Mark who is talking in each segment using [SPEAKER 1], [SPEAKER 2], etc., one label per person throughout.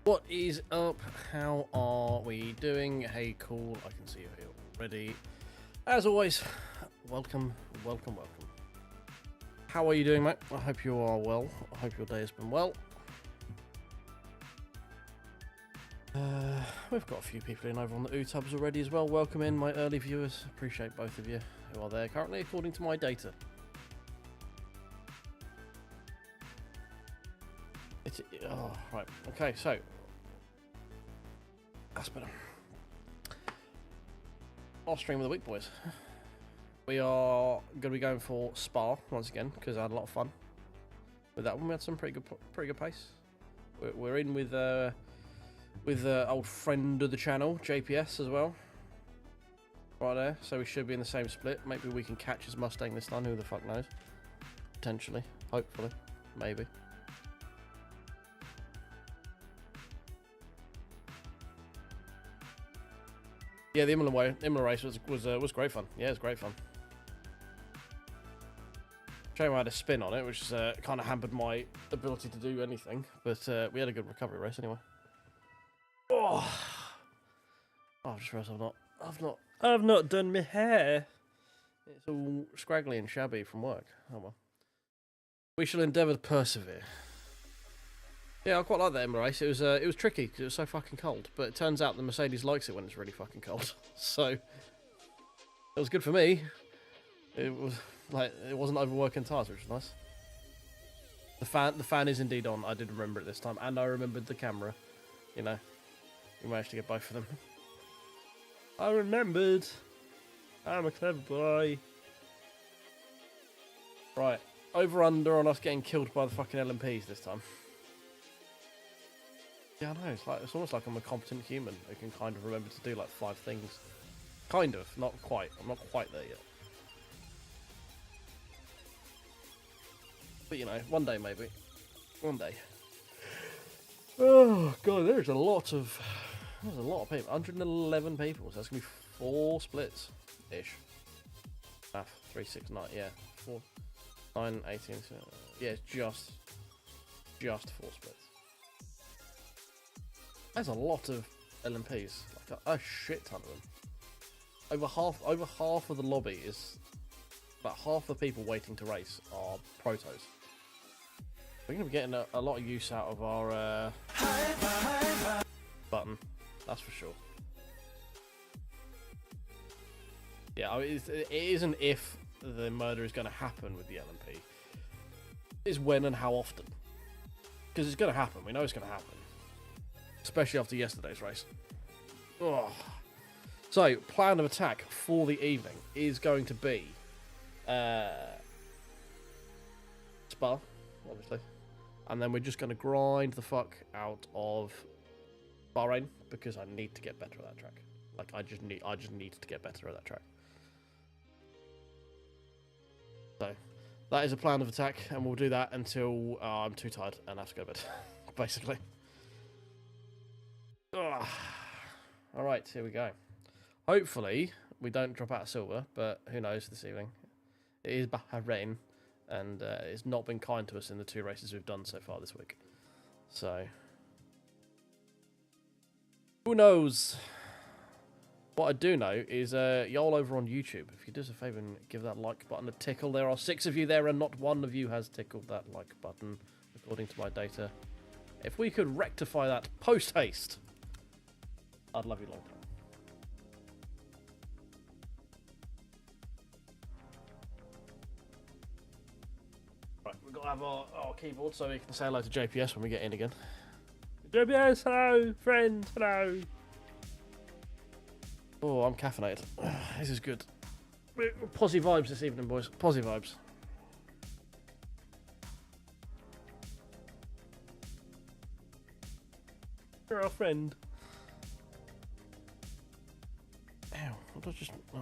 [SPEAKER 1] What is up? How are we doing? Hey, cool. I can see you here already. As always, welcome. How are you doing, mate? I hope you are well. I hope your day has been well. We've got a few people in over on the OOTubs already as well. Welcome in, my early viewers. Appreciate both of you who are there currently, according to my data. Oh, right. Okay, so that's better. Last stream of the week, boys. We are going to be going for Spa once again because I had a lot of fun with that one. We had some pretty good pace. We're in with old friend of the channel, JPS, as well. Right there. So we should be in the same split. Maybe we can catch his Mustang this time. Who the fuck knows? Potentially. Hopefully. Maybe. Yeah, the Imola race was great fun. Yeah, it was great fun. Shame I had a spin on it, which kind of hampered my ability to do anything. But we had a good recovery race anyway. Oh, I've just realised I've not done my hair. It's all scraggly and shabby from work. Oh well. We shall endeavour to persevere. Yeah, I quite like that Imola race. It was tricky because it was so fucking cold. But it turns out the Mercedes likes it when it's really fucking cold. So it was good for me. It wasn't overworking tyres, which was nice. The fan is indeed on. I did remember it this time, and I remembered the camera. You know, we managed to get both of them. I remembered. I'm a clever boy. Right, over under on us getting killed by the fucking LMPs this time. Yeah, I know. It's almost like I'm a competent human who can kind of remember to do like 5 things. Kind of, not quite. I'm not quite there yet. But you know, one day maybe. One day. Oh god, there's a lot of people. 111 people. So that's gonna be 4 splits ish. 3, 6, 9. Yeah, 4, 9, 18. Yeah, it's just 4 splits. There's a lot of LMPs, like a shit ton of them. Over half of the lobby is, about half the people waiting to race are protos. We're going to be getting a lot of use out of our button, that's for sure. Yeah, I mean, it isn't if the murder is going to happen with the LMP. It's when and how often. Because it's going to happen, we know it's going to happen. Especially after yesterday's race. Oh. So, plan of attack for the evening is going to be Spa, obviously. And then we're just going to grind the fuck out of Bahrain because I need to get better at that track. Like, I just need to get better at that track. So, that is a plan of attack, and we'll do that until I'm too tired and have to go to bed, basically. Alright, here we go. Hopefully, we don't drop out of silver, but who knows this evening. It is Bahrain, and it's not been kind to us in the 2 races we've done so far this week. So, who knows? What I do know is, y'all over on YouTube, if you do us a favour and give that like button a tickle. There are 6 of you there, and not one of you has tickled that like button, according to my data. If we could rectify that post-haste, I'd love you long time. Right, we've got to have our keyboard so we can say hello to JPS when we get in again. JPS, hello, friend, hello. Oh, I'm caffeinated. This is good. Posy vibes this evening, boys. Posy vibes. You're our friend. Ow, what did I just... Oh,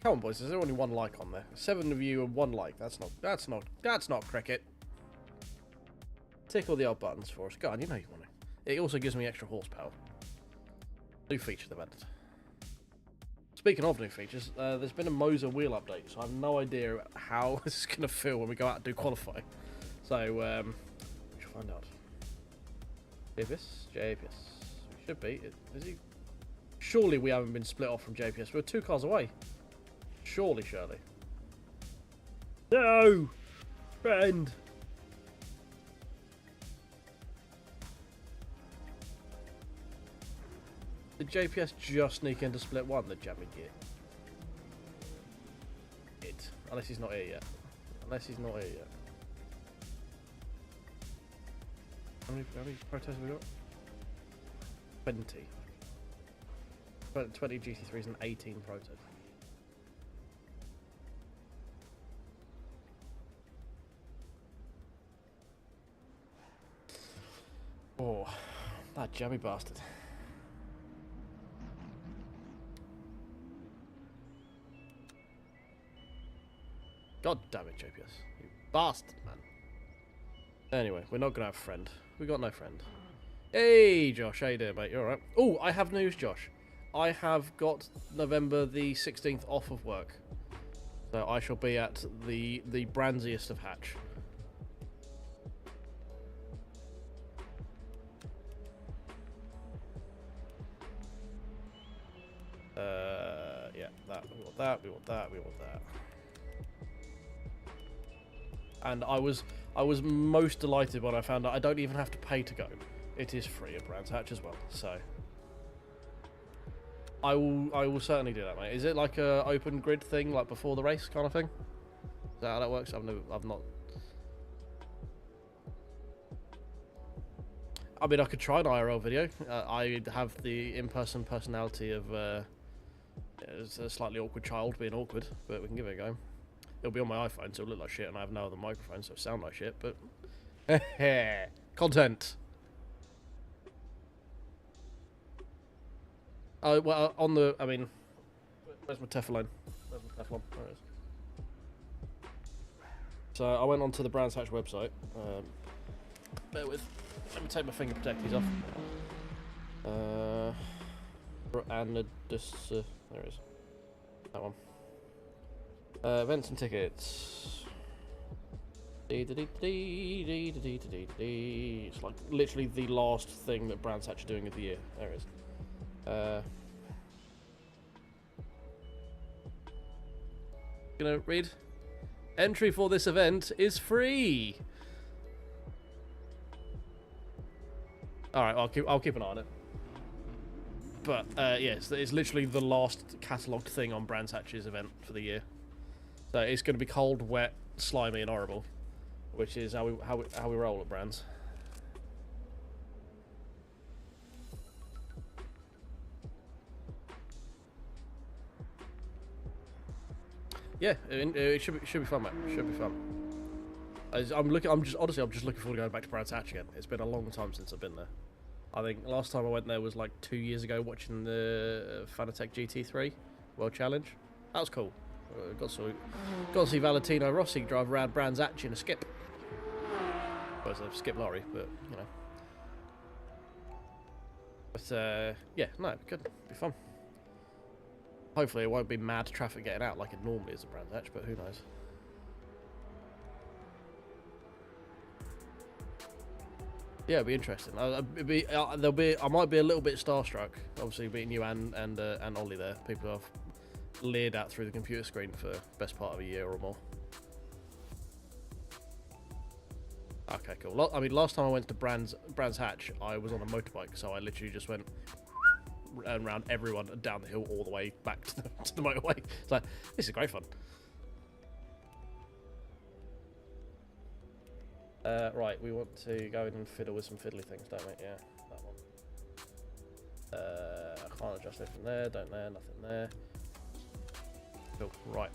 [SPEAKER 1] come on, boys, there's only 1 like on there. 7 of you and 1 like. That's not cricket. Tickle the old buttons for us. Go on, you know you want to. It also gives me extra horsepower. New feature they've added. Speaking of new features, there's been a Moza wheel update, so I have no idea how this is going to feel when we go out and do qualify. So, we should find out. JPS? We should be. Is he? Surely we haven't been split off from JPS. We're 2 cars away. Surely. No! Friend! Did JPS just sneak into split 1, the jammy git? Unless he's not here yet. How many protests have we got? 20. 20 GT3s and 18 protests. Oh, that jammy bastard. God damn it, JPS. You bastard, man. Anyway, we're not gonna have a friend. We got no friend. Hey, Josh, how you doing, mate? You alright? Oh, I have news, Josh. I have got November the 16th off of work. So I shall be at the brandiest of Hatch. Yeah, we want that. And I was most delighted when I found out I don't even have to pay to go. It is free at Brands Hatch as well, so I will certainly do that, mate. Is it like a open grid thing, like before the race kind of thing? Is that how that works? I've not. I mean, I could try an IRL video. I have the in-person personality of a slightly awkward child being awkward, but we can give it a go. It'll be on my iPhone, so it'll look like shit, and I have no other microphone, so it'll sound like shit, but... Content! Well, on the... I mean... Where's my Teflon? There it is. So, I went onto the Brands Hatch website. Bear with. Let me take my finger protectors off. And there it is. That one. Events and tickets. It's like literally the last thing that Brands Hatch are doing of the year. There it is. Gonna read. Entry for this event is free. All right, I'll keep an eye on it. But yes, it's literally the last catalogued thing on Brands Hatch's event for the year. So it's going to be cold, wet, slimy, and horrible, which is how we roll at Brands. Yeah, it should be fun, mate. It should be fun. I'm just looking forward to going back to Brands Hatch again. It's been a long time since I've been there. I think last time I went there was like 2 years ago, watching the Fanatec GT3 World Challenge. That was cool. Got to see Valentino Rossi drive around Brands Hatch in a skip. Well, it's a skip lorry, but you know. But yeah, no, it could be fun. Hopefully, it won't be mad traffic getting out like it normally is at Brands Hatch, but who knows. Yeah, it'll be interesting. I might be a little bit starstruck, obviously meeting you and Ollie there. People I've leered at through the computer screen for the best part of a year or more. Okay, cool. I mean, last time I went to Brands Hatch, I was on a motorbike, so I literally just went around everyone and down the hill all the way back to the motorway. It's like, this is great fun. Right, we want to go in and fiddle with some fiddly things, don't we? Yeah, that one. I can't adjust it from there, don't there, nothing there. Cool, right.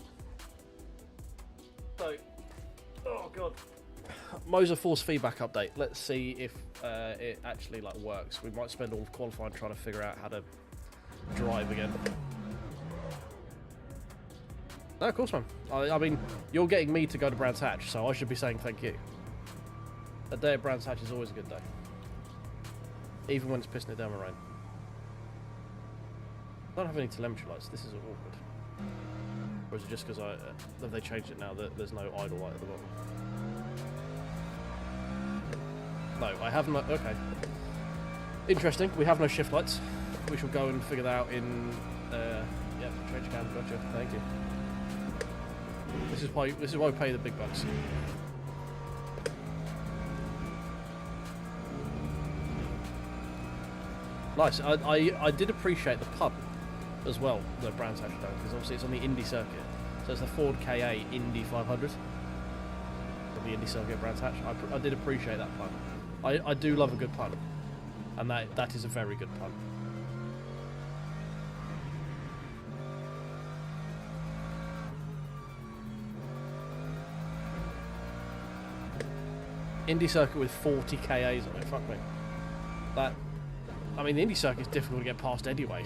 [SPEAKER 1] So, oh god. Moza force feedback update. Let's see if it actually like works. We might spend all of qualifying trying to figure out how to drive again. No, of course, man. I mean, you're getting me to go to Brands Hatch, so I should be saying thank you. A day at Brands Hatch is always a good day. Even when it's pissing it down with rain. I don't have any telemetry lights. This is awkward. Or is it just because have they changed it now that there's no idle light at the bottom? No, I have no... Okay. Interesting. We have no shift lights. We shall go and figure that out in... yeah, change cam. Gotcha. Thank you. This is why we pay the big bucks. Nice. I did appreciate the pub as well, the Brands Hatch done, because obviously it's on the Indy circuit. So it's the Ford KA Indy 500. The Indy circuit Brands Hatch. I did appreciate that pun. I do love a good pun. And that is a very good pun. Indy circuit with 40 KAs on it, fuck me. That... I mean, the Indy circuit is difficult to get past anyway.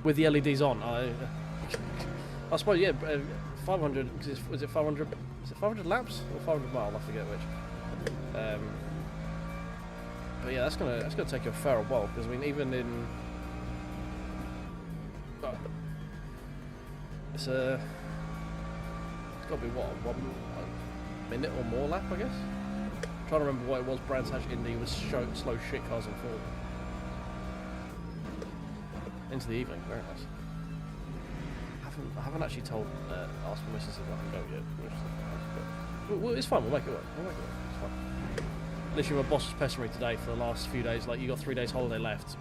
[SPEAKER 1] With the LEDs on, I suppose, yeah, 500, is it 500, is it 500 laps or 500 miles, I forget which. But yeah, that's gonna take you a fair while, because I mean, even in... It's gotta be what, 1 minute or more lap, I guess? I'm trying to remember what it was. Brands Hatch Indy was slow shit cars in forward. Into the evening, very nice. I haven't actually told asked my missus if I can go yet, which is well, it's fine. We'll make it work. It's fine. Literally, my boss was pestering me today for the last few days. Like, you got 3 days holiday left.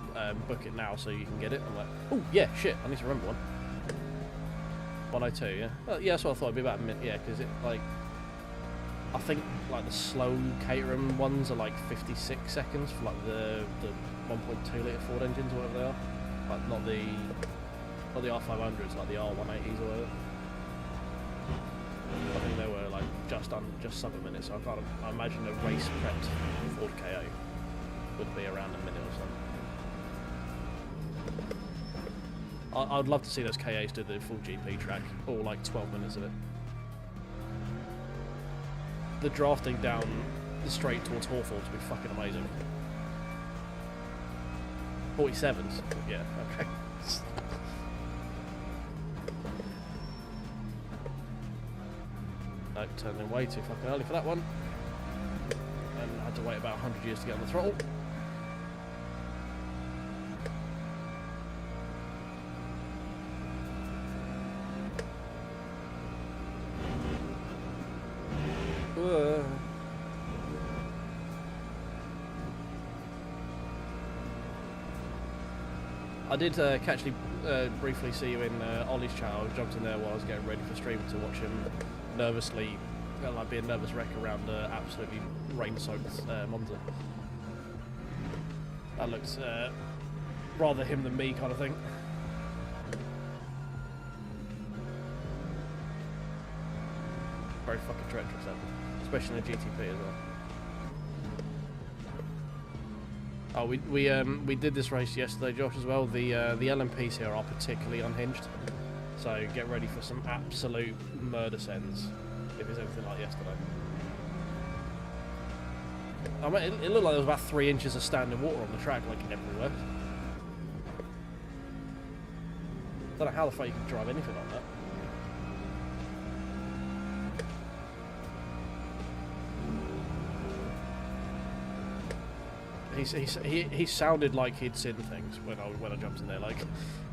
[SPEAKER 1] Book it now so you can get it. I'm like, oh yeah, shit. I need to remember one. 102, yeah. Well, yeah, that's what I thought. It'd be about a minute. Yeah, because it like. I think like the slow catering ones are like 56 seconds for like the 1.2 litre Ford engines or whatever they are. Like not the R500s, like the R180s or whatever. I think they were like just sub a minute, so I imagine a race prepped Ford KO would be around a minute or something. I'd love to see those KAs do the full GP track, or like 12 minutes of it. The drafting down the straight towards Hawthorne to be fucking amazing. 47s? Yeah, okay. No, turned in way too fucking early for that one. And I had to wait about 100 years to get on the throttle. I did actually briefly see you in Ollie's chat. I jumped in there while I was getting ready for stream to watch him nervously, like be a nervous wreck around absolutely rain-soaked Monza. That looks rather him than me kind of thing. Very fucking treacherous, especially in a GTP as well. Oh, we did this race yesterday, Josh, as well. The LMPs here are particularly unhinged, so get ready for some absolute murder sends if it's anything like yesterday. I mean, it looked like there was about 3 inches of standing water on the track, like everywhere. Don't know how the fuck you can drive anything like that. He sounded like he'd seen things when I jumped in there. Like,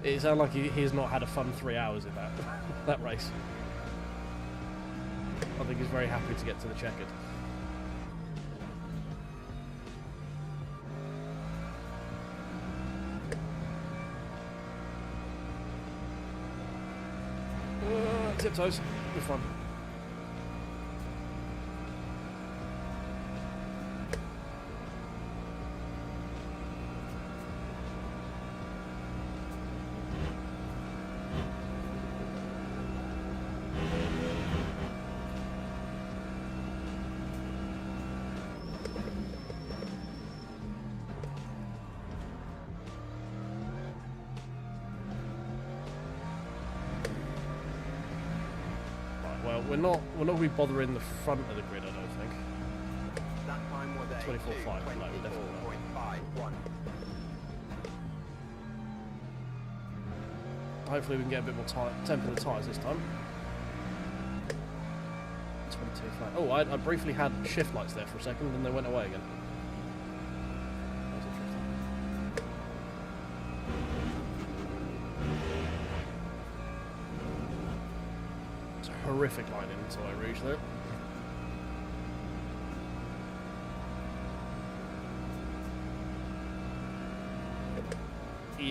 [SPEAKER 1] it sounded like he's not had a fun 3 hours in that race. I think he's very happy to get to the checkered. Tiptoes, good fun. We're not going to be bothering the front of the grid, I don't think. That time was 24.5, no, definitely not. Hopefully we can get a bit more temp in the tyres this time. 22 flat. Oh, I briefly had shift lights there for a second, and they went away again. That was interesting. It's a horrific lighting until I reach there.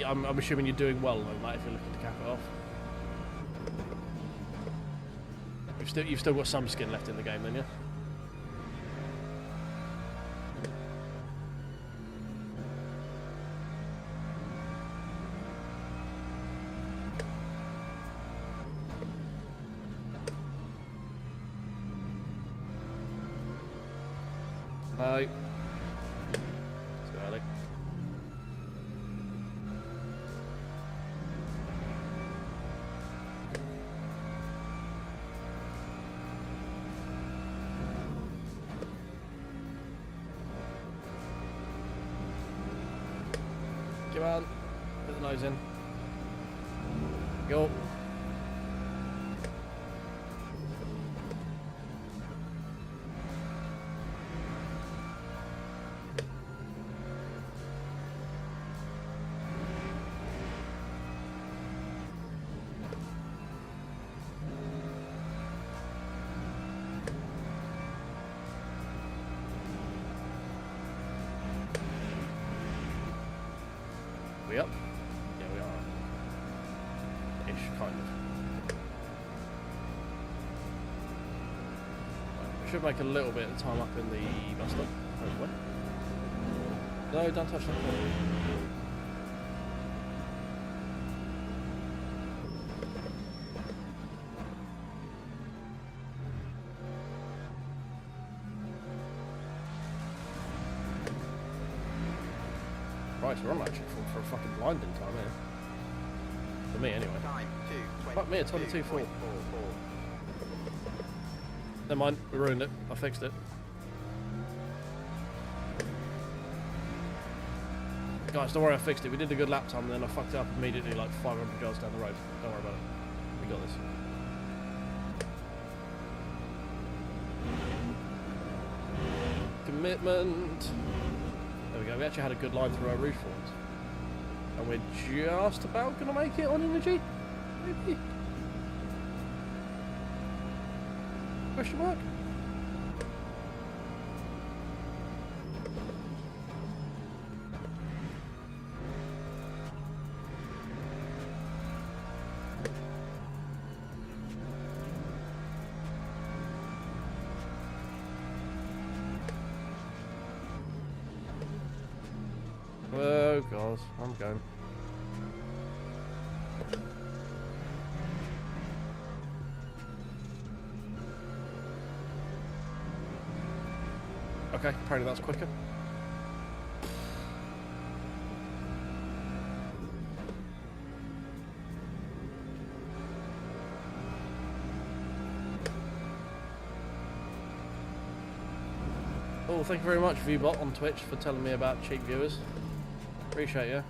[SPEAKER 1] I'm assuming you're doing well though, mate, if you're looking to cap it off. You've still got some skin left in the game then, yeah? No. Too early. Come on, put the nose in. Go. We up? Yeah, we are. Ish, kind of. Right, we should make a little bit of time up in the bus stop, hopefully. No, don't touch that. Right, so we're on actually for a fucking blinding time here. For me, anyway. Fuck me, a 22.4. Never mind, we ruined it. I fixed it. Guys, don't worry, I fixed it. We did a good lap time and then I fucked it up immediately like 500 yards down the road. Don't worry about it. We got this. Commitment. There we go, we actually had a good line through our roof once. And we're just about going to make it on energy? Maybe? Question mark? Oh god, I'm going. Okay, apparently that's quicker. Oh, thank you very much, Viewbot on Twitch, for telling me about cheap viewers. Appreciate you.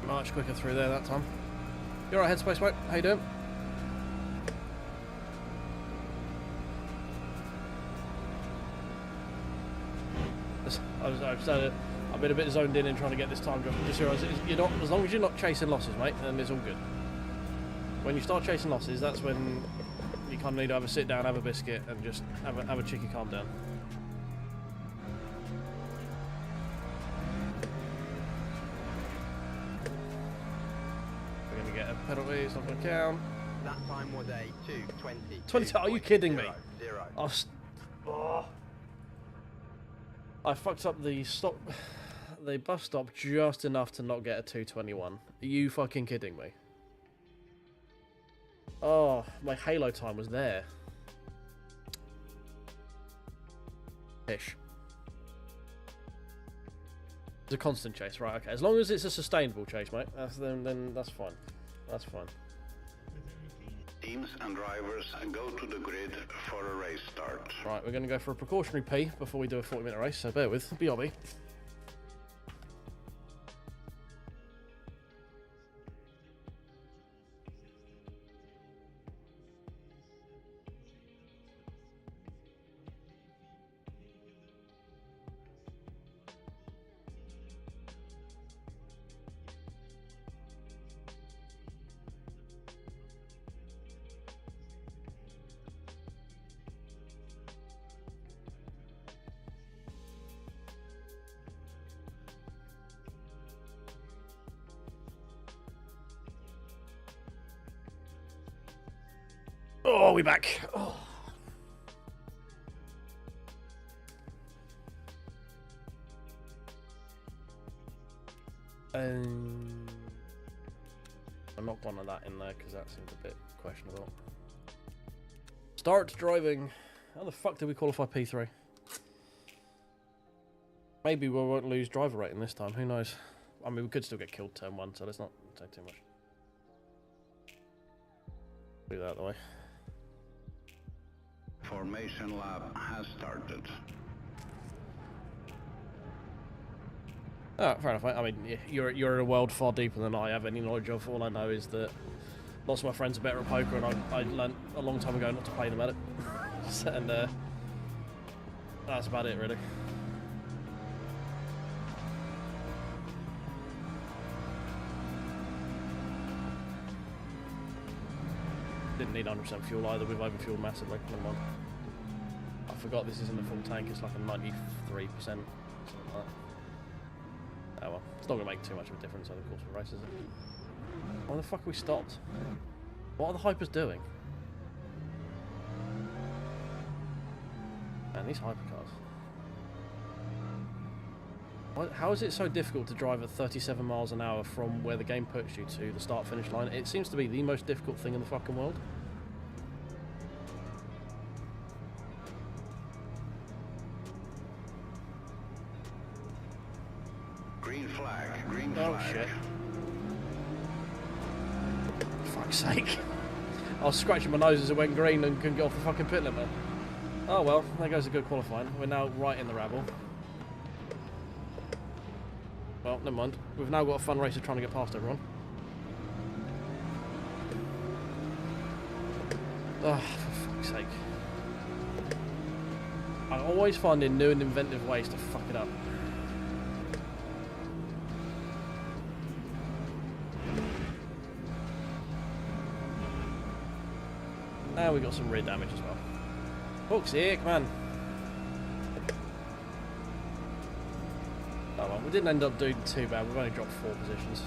[SPEAKER 1] Much quicker through there that time. You alright, Headspace, mate? How you doing? I've been a bit zoned in and trying to get this time drop. Just realised you're not, as long as you're not chasing losses, mate, then it's all good. When you start chasing losses, that's when you kind of need to have a sit down, have a biscuit, and just have a cheeky calm down. We're gonna get a penalty. It's not gonna count.
[SPEAKER 2] That time was a 2:20.
[SPEAKER 1] 22. Are you kidding me? I fucked up the bus stop just enough to not get a 2:21. Are you fucking kidding me? Oh, my Halo time was there. Ish. It's a constant chase, right? Okay, as long as it's a sustainable chase, mate. Then that's fine. That's fine.
[SPEAKER 3] Teams and drivers go to the grid for a race start.
[SPEAKER 1] Right, we're going to go for a precautionary pee before we do a 40-minute race. So bear with. BRB. Oh, we're back. Oh. I'm not one of that in there because that seems a bit questionable. Start driving. How the fuck did we qualify P3? Maybe we won't lose driver rating this time. Who knows? I mean, we could still get killed turn 1, so let's not say too much. Do that out of the way.
[SPEAKER 3] Formation lab has started.
[SPEAKER 1] Oh, fair enough, mate. I mean, you're in a world far deeper than I have any knowledge of. All I know is that lots of my friends are better at poker, and I learned a long time ago not to play them at it. And that's about it, really. Didn't need 100% fuel either. We've overfueled massively. Never mind. I forgot this isn't a full tank. It's like a 93%. Something like that. Oh well. It's not going to make too much of a difference over the course of the race, is it? Why the fuck have we stopped? What are the hypers doing? Man, these hypercars. How is it so difficult to drive at 37 miles an hour from where the game puts you to the start-finish line? It seems to be the most difficult thing in the fucking world.
[SPEAKER 3] Green flag, green flag.
[SPEAKER 1] Oh shit. For fuck's sake. I was scratching my nose as it went green and couldn't get off the fucking pit limit. Oh well, there goes a good qualifying. We're now right in the rabble. Well, never mind. We've now got a fun racer trying to get past everyone. Oh, for fuck's sake. I'm always finding new and inventive ways to fuck it up. Now we got some rear damage as well. Fuck's sake, man. Oh well, we didn't end up doing too bad. We've only dropped 4 positions.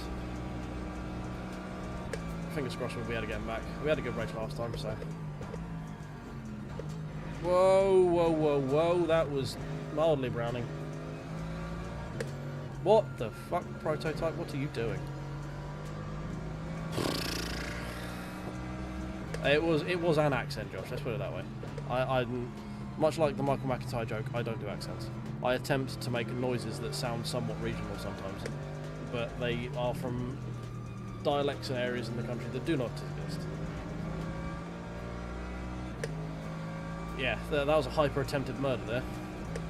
[SPEAKER 1] Fingers crossed we'll be able to get them back. We had a good race last time, so. Whoa, whoa, whoa, whoa. That was mildly browning. What the fuck, Prototype? What are you doing? It was an accent, Josh. Let's put it that way. I much like the Michael McIntyre joke, I don't do accents. I attempt to make noises that sound somewhat regional sometimes, but they are from dialects and areas in the country that do not exist. Yeah, that was a hyper attempted murder there.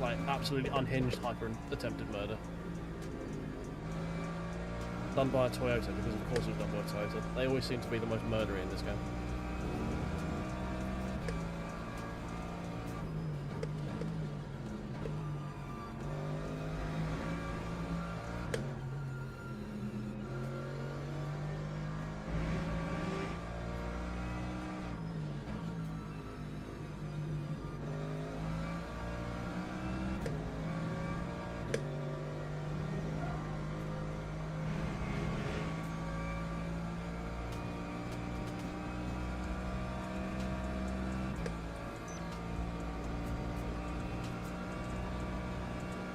[SPEAKER 1] Like, absolutely unhinged hyper attempted murder. Done by a Toyota, because of course it was done by a Toyota. They always seem to be the most murdery in this game.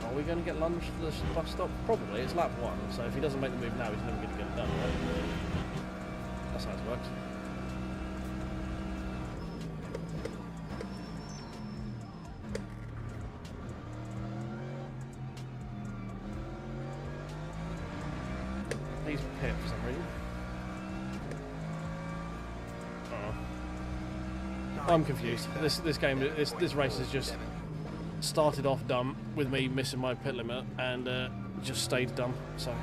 [SPEAKER 1] Are we going to get lunged to the bus stop? Probably. It's lap 1, so if he doesn't make the move now, he's never going to get it done. Right? That's how it works. He's pit for some reason. Oh. I'm confused. This race has just started off dumb with me missing my pit limit and just stayed dumb. So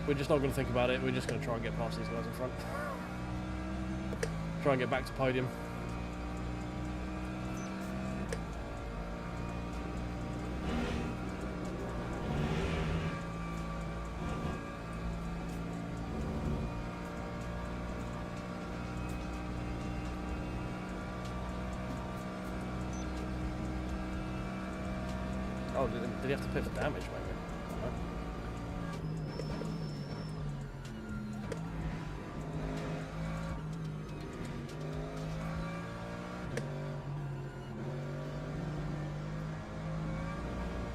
[SPEAKER 1] we're just not going to think about it. We're just going to try and get past these guys in front. Try and get back to podium. Oh, did he have to pay for damage, maybe?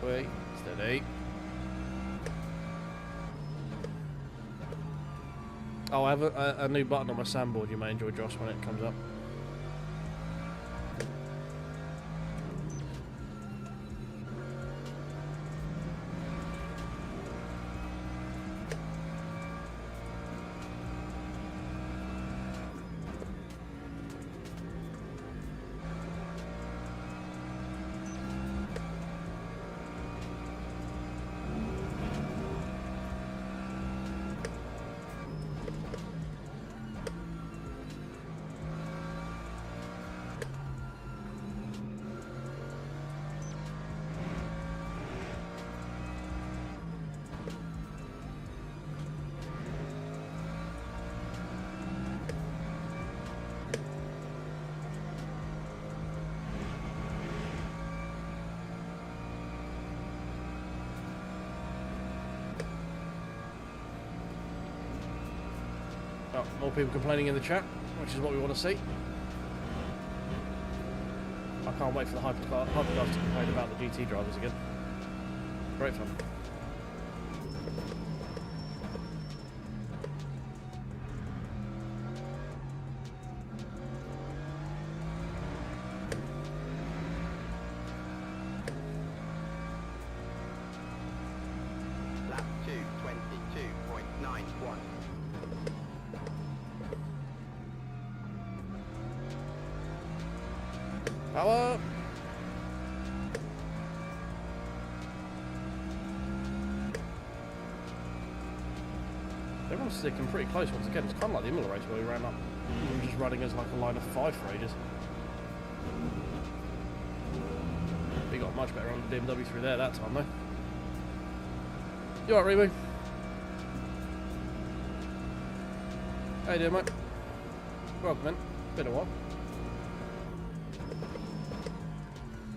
[SPEAKER 1] Wait, steady. Oh, I have a new button on my sandboard you may enjoy, Josh, when it comes up. Oh, more people complaining in the chat, which is what we want to see. I can't wait for the hypercars to complain about the GT drivers again. Great fun.
[SPEAKER 2] Lap 2:22.91.
[SPEAKER 1] Power! Everyone's sticking pretty close once again. It's kind of like the Imola race where we ran up. We were just running as like a line of 5 for ages. We got much better on the BMW through there that time though. You alright, Rebo? How you doing, mate? Welcome in. Been a while.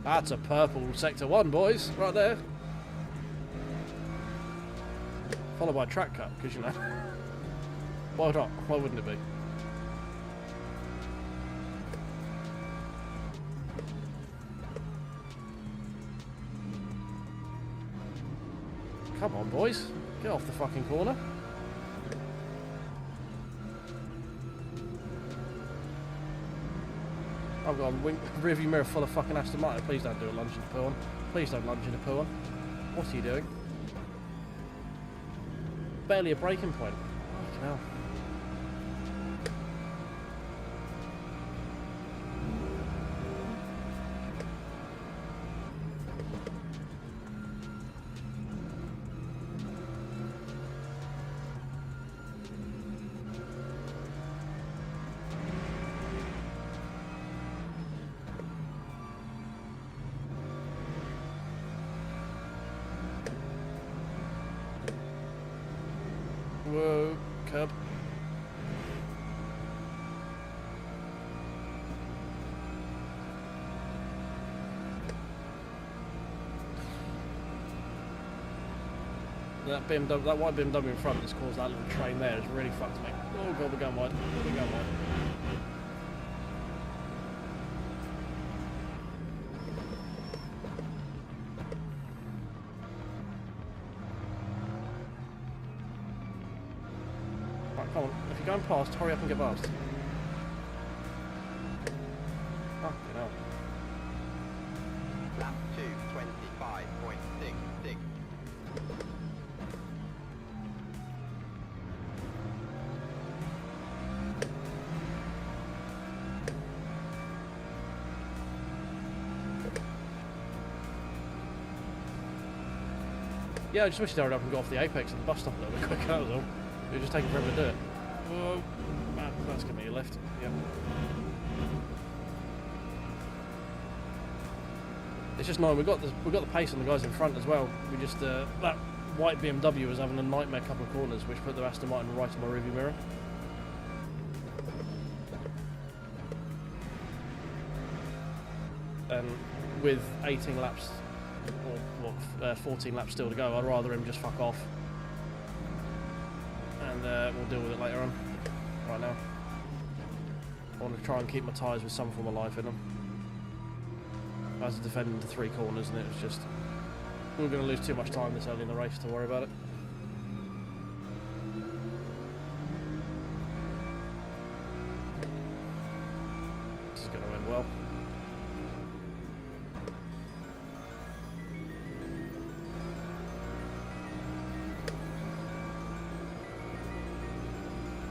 [SPEAKER 1] That's a purple Sector 1, boys, right there. Followed by a track cut, because you know. Why not? Why wouldn't it be? Come on, boys. Get off the fucking corner. I've got a rearview mirror full of fucking Aston Martin. Please don't do a lunge into poo on. Please don't lunge into poo on. What are you doing? Barely a braking point. Fucking hell. Whoa, curb. That BMW, that white BMW in front that's caused that little train there has really fucked me. Oh god, we're going wide. We're going wide. Come on, if you're going past, hurry up and get past. Fucking hell.
[SPEAKER 2] Lap 2:25.66.
[SPEAKER 1] Yeah, I just wish they'd hurry up and go off the apex and the bus stop a little bit quicker, that was all. It was just taking forever to do it. Oh, man, that's gonna be a lift. Yep. It's just annoying. We've got the pace on the guys in front as well. We just that white BMW was having a nightmare couple of corners, which put the Aston Martin right in my rearview mirror. And with 18 laps, or what, 14 laps still to go, I'd rather him just fuck off. And we'll deal with it later on. Right now, I want to try and keep my tyres with some form of life in them. I was defending the 3 corners, and it was just, we were going to lose too much time this early in the race to worry about it. This is going to end well.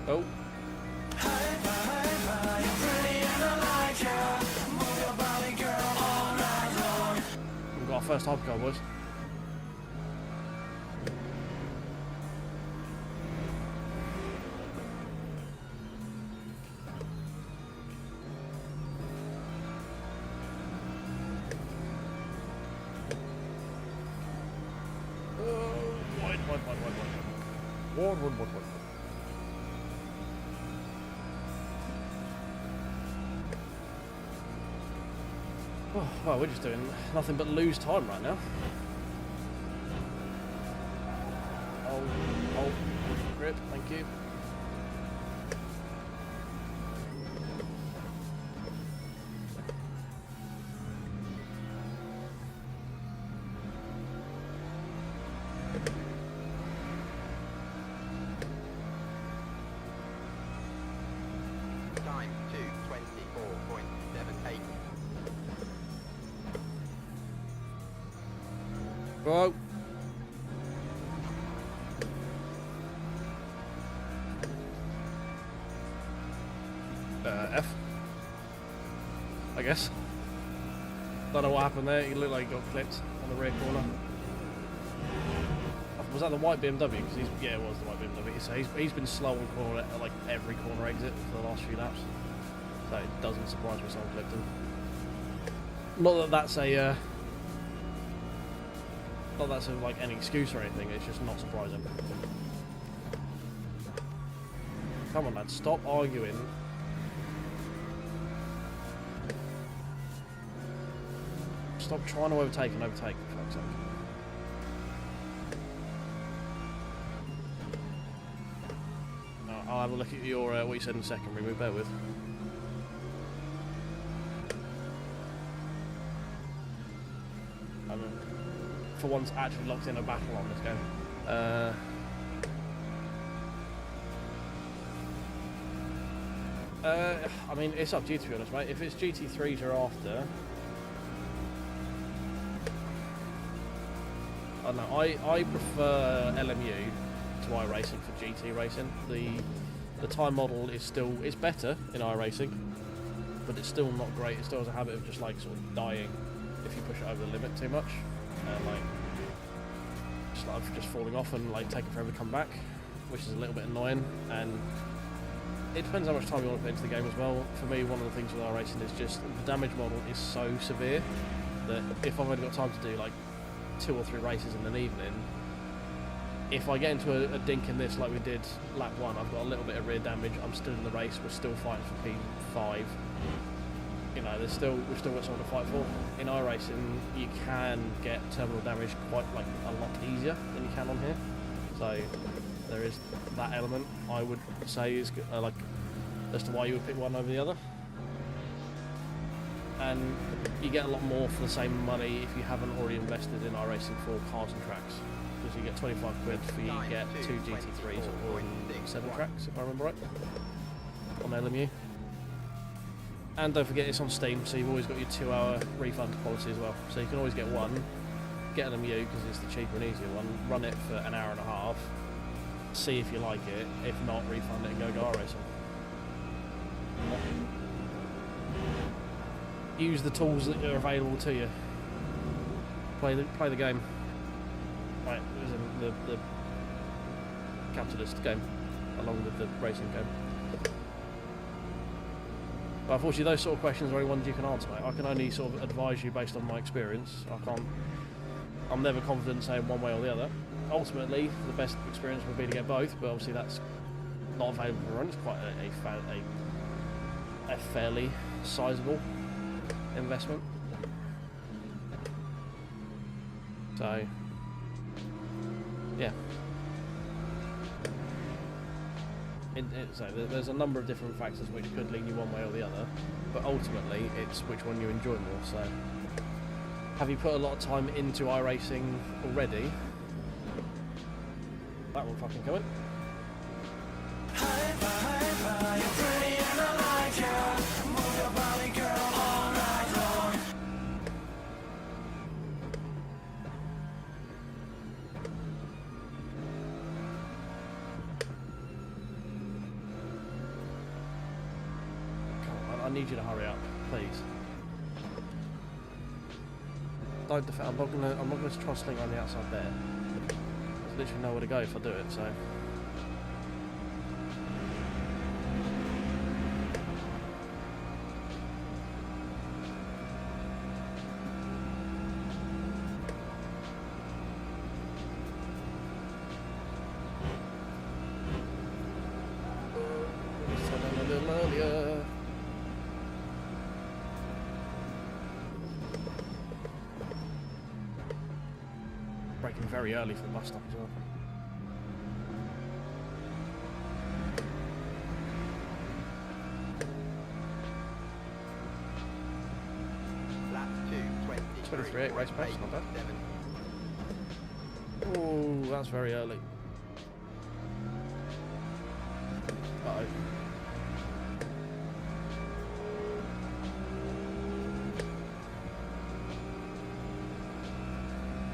[SPEAKER 1] Oh. We've got our first hypercar, boys. Wide. Oh, well, we're just doing nothing but lose time right now. Oh, grip, thank you.
[SPEAKER 2] Time 2:24.78.
[SPEAKER 1] Whoa. F. I guess. Don't know what happened there. It looked like he got clipped on the rear corner. Was that the white BMW? Because yeah, it was the white BMW. So he's been slow on corner at like every corner exit for the last few laps. So it doesn't surprise me someone clipped him. Not that that's a. Not that's like any excuse or anything, it's just not surprising. Come on lad, stop arguing. Stop trying to overtake and overtake, for fuck's sake. I'll have a look at your what you said in the secondary move, bear with. For once actually locked in a battle on this game. I mean, it's up to you to be honest, mate. If it's GT3s you're after, I don't know. I prefer LMU to iRacing for GT racing. The time model is still better in iRacing, but it's still not great. It still has a habit of just like sort of dying if you push it over the limit too much. Like just falling off and like taking forever to come back, which is a little bit annoying. And it depends how much time you want to put into the game as well. For me, one of the things with iRacing is just the damage model is so severe that if I've only got time to do like 2 or 3 races in an evening, if I get into a dink in this like we did lap 1, I've got a little bit of rear damage, I'm still in the race, we're still fighting for P5. You know, we've still got something to fight for. In iRacing, you can get terminal damage quite like a lot easier than you can on here. So there is that element I would say is like as to why you would pick one over the other. And you get a lot more for the same money if you haven't already invested in iRacing for cars and tracks. Because you get 25 quid for you get 2 GT3s or 7 tracks, if I remember right, on LMU. And don't forget it's on Steam, so you've always got your 2-hour refund policy as well. So you can always get one, get an LMU because it's the cheaper and easier one, run it for an hour and a half, see if you like it, if not, refund it and go iRacing. Use the tools that are available to you. Play the game. Right, there's a the capitalist game, along with the racing game. But unfortunately, those sort of questions are only ones you can answer, mate. I can only sort of advise you based on my experience. I'm never confident saying one way or the other. Ultimately, the best experience would be to get both, but obviously that's not available for everyone. It's quite a fairly sizable investment. So, yeah. So there's a number of different factors which could lean you one way or the other, but ultimately it's which one you enjoy more. So, have you put a lot of time into iRacing already? That one fucking coming. I need you to hurry up, please. Don't defend. I'm not gonna try to sling around the outside there. There's literally nowhere to go if I do it. So. Braking very early for the bus stop as well.
[SPEAKER 2] Lap 2,
[SPEAKER 1] 23.8 race pace, not bad. Oh, that's very early. Uh-oh.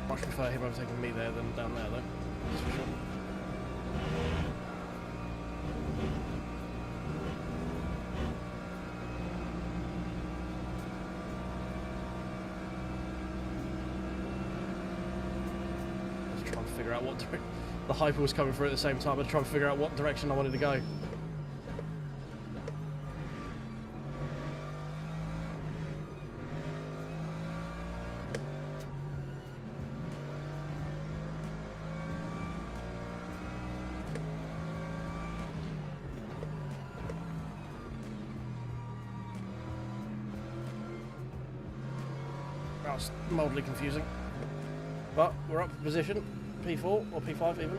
[SPEAKER 1] Much prefer him overtaking me there than down there, though. That's for sure. Let's try and figure out what direction. The hyper was coming through at the same time. I was trying to figure out what direction I wanted to go. That's mildly confusing, but we're up for position, P4 or P5 even.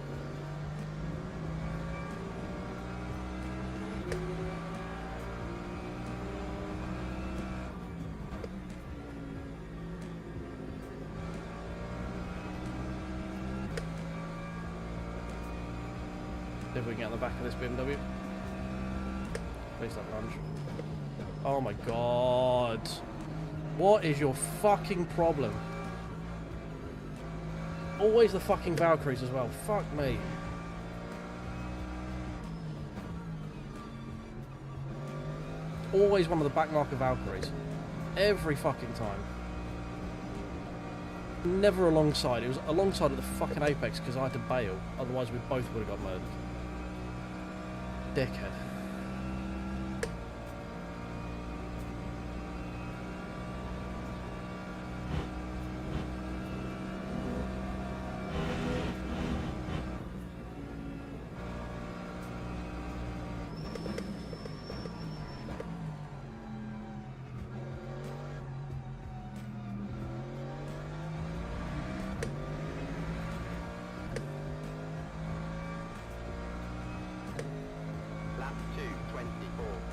[SPEAKER 1] See if we can get on the back of this BMW. Please don't lunge. Oh my god. What is your fucking problem? Always the fucking Valkyries as well. Fuck me. Always one of the back marker Valkyries. Every fucking time. Never alongside. It was alongside at the fucking apex because I had to bail. Otherwise we both would have got murdered. Dickhead.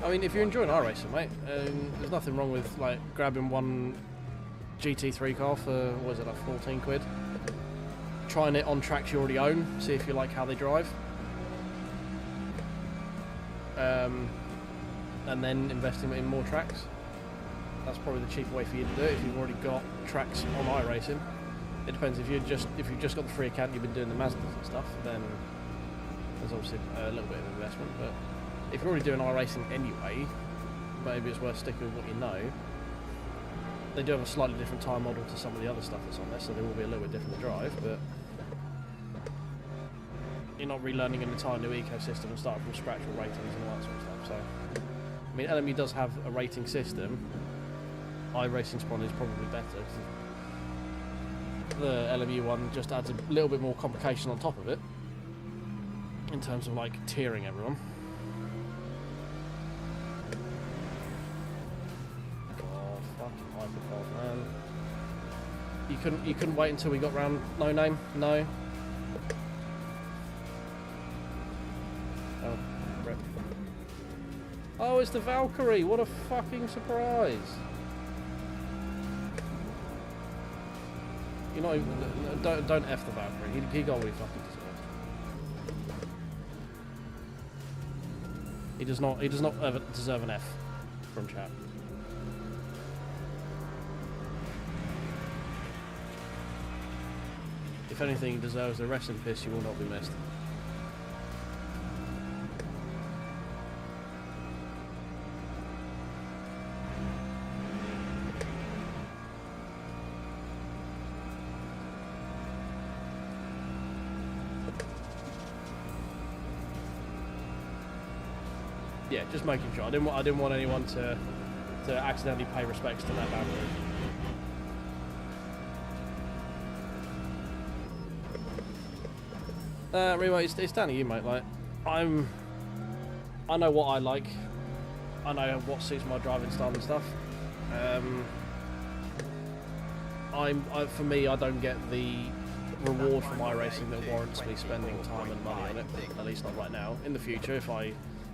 [SPEAKER 1] I mean, if you're enjoying iRacing, mate, there's nothing wrong with like grabbing one GT3 car for, what is it, like 14 quid, trying it on tracks you already own, see if you like how they drive, and then investing in more tracks. That's probably the cheaper way for you to do it if you've already got tracks on iRacing. It depends. If you've just got the free account, you've been doing the Mazdas and stuff, then there's obviously a little bit of investment, but if you're already doing iRacing anyway, maybe it's worth sticking with what you know. They do have a slightly different tyre model to some of the other stuff that's on there, so they will be a little bit different to drive, but you're not relearning an entire new ecosystem and starting from scratch with ratings and all that sort of stuff. So, I mean, LMU does have a rating system. iRacing Spawn is probably better. The LMU one just adds a little bit more complication on top of it in terms of like tiering everyone. Oh, fucking hypercard, man! You couldn't wait until we got round no name, no. Oh, rip. Oh, it's the Valkyrie! What a fucking surprise! You know, don't F the Valkyrie. He got what he fucking deserves. He does not ever deserve an F from chat. If anything, he deserves the rest in piss. You will not be missed. Yeah, just making sure. I didn't want anyone to accidentally pay respects to that Valkyrie. Remo, it's down to you, mate. Like, I know what I like. I know what suits my driving style and stuff. For me, I don't get the reward from iRacing that warrants me spending time and money on it. At least not right now. In the future,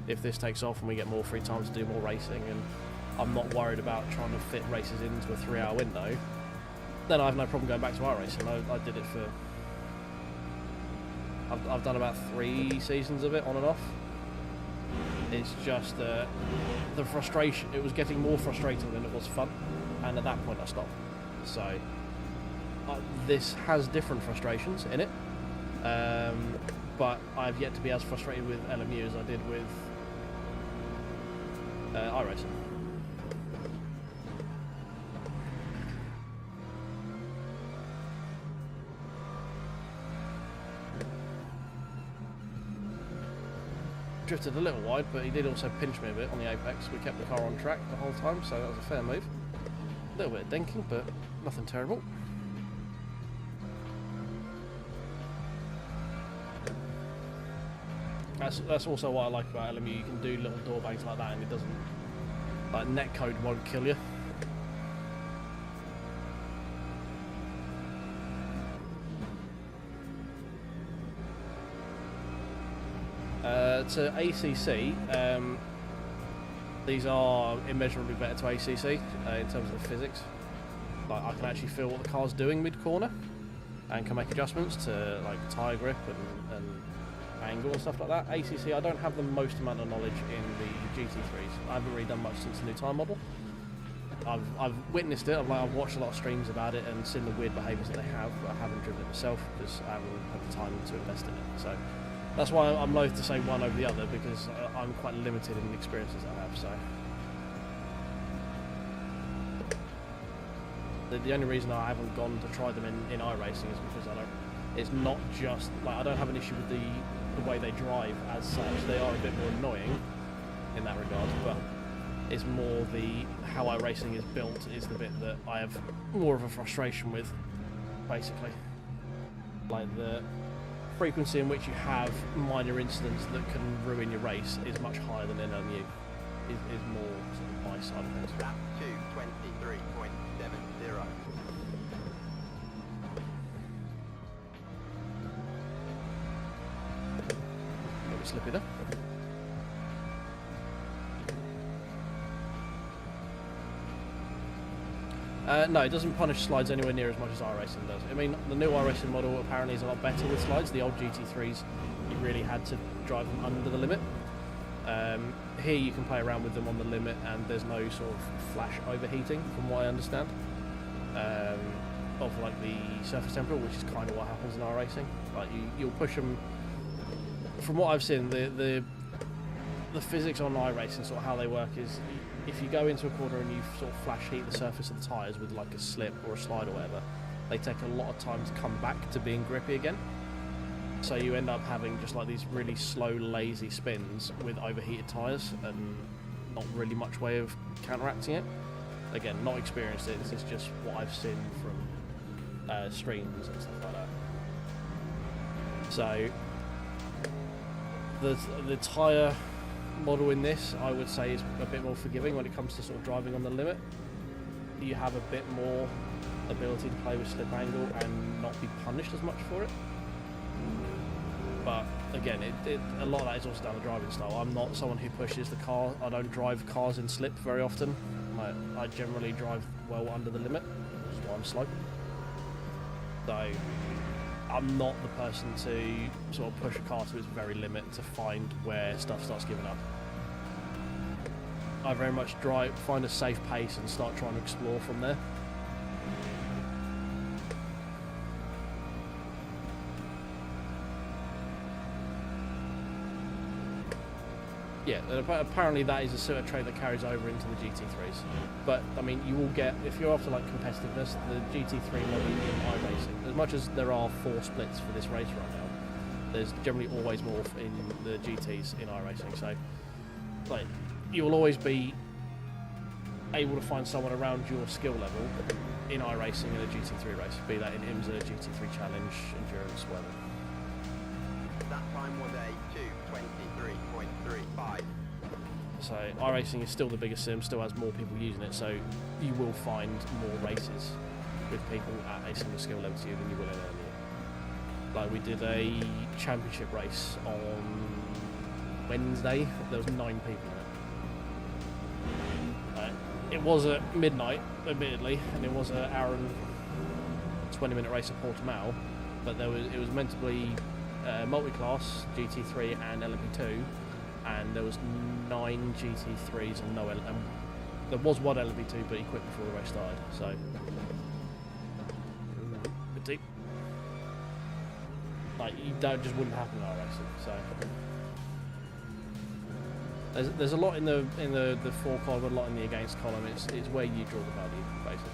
[SPEAKER 1] if this takes off and we get more free time to do more racing, and I'm not worried about trying to fit races into a 3-hour window, then I have no problem going back to iRacing. I did it for... I've done about 3 seasons of it, on and off. It's just the frustration. It was getting more frustrating than it was fun, and at that point I stopped. So this has different frustrations in it, but I've yet to be as frustrated with LMU as I did with iRacing. Drifted a little wide, but he did also pinch me a bit on the apex. We kept the car on track the whole time, so that was a fair move. A little bit of dinking, but nothing terrible. That's also what I like about LMU. You can do little door bangs like that, and it doesn't, like, netcode won't kill you. To ACC, these are immeasurably better to ACC in terms of the physics. Like, I can actually feel what the car's doing mid-corner, and can make adjustments to like tyre grip and angle and stuff like that. ACC, I don't have the most amount of knowledge in the GT3s. I haven't really done much since the new time model. I've witnessed it. I've watched a lot of streams about it and seen the weird behaviours that they have, but I haven't driven it myself because I haven't had the time to invest in it. So that's why I'm loath to say one over the other, because I'm quite limited in the experiences I have. So the only reason I haven't gone to try them in iRacing is because it's not just like, I don't have an issue with the way they drive as such. They are a bit more annoying in that regard, but it's more how iRacing is built is the bit that I have more of a frustration with, basically. Like, the frequency in which you have minor incidents that can ruin your race is much higher than LMU. Is more sort of my side of things.
[SPEAKER 2] Lap 2:23.70.
[SPEAKER 1] A bit slippy there. No, it doesn't punish slides anywhere near as much as iRacing does. I mean, the new iRacing model apparently is a lot better with slides. The old GT3s, you really had to drive them under the limit. Here you can play around with them on the limit, and there's no sort of flash overheating, from what I understand, of like the surface temperature, which is kind of what happens in iRacing. Like, you'll push them. From what I've seen, the physics on iRacing, sort of how they work, is if you go into a corner and you sort of flash heat the surface of the tyres with like a slip or a slide or whatever, they take a lot of time to come back to being grippy again. So you end up having just like these really slow, lazy spins with overheated tyres and not really much way of counteracting it. Again, not experienced it, this is just what I've seen from streams and stuff like that. So the tyre model in this, I would say, is a bit more forgiving when it comes to sort of driving on the limit. You have a bit more ability to play with slip angle and not be punished as much for it. But again, a lot of that is also down to driving style. I'm not someone who pushes the car. I don't drive cars in slip very often. I generally drive well under the limit, which is why I'm slow. So I'm not the person to sort of push a car to its very limit to find where stuff starts giving up. I very much find a safe pace and start trying to explore from there. Yeah, apparently that is a sort of trait that carries over into the GT3s. But, I mean, you will get, if you're after, like, competitiveness, the GT3 model in iRacing, as much as there are 4 splits for this race right now, there's generally always more in the GTs in iRacing. So, like, you will always be able to find someone around your skill level in iRacing in a GT3 race, be that in IMSA, GT3 Challenge, Endurance, whatever.
[SPEAKER 2] That time was a 2:23.35.
[SPEAKER 1] So iRacing is still the biggest sim, still has more people using it, so you will find more races with people at a similar skill level to you than you will in LMU. Like we did a championship race on Wednesday, there was 9 people in it. It was at midnight, admittedly, and it was an hour and 20-minute race at Portimao, but it was meant to be multi-class, GT3 and LMP2, and there was 9 GT3s and no LMP2. There was 1 LMP2, but he quit before the race started, so a bit deep. Like, that just wouldn't happen in our racing, so there's a lot in the for column, a lot in the against column. It's where you draw the value, basically.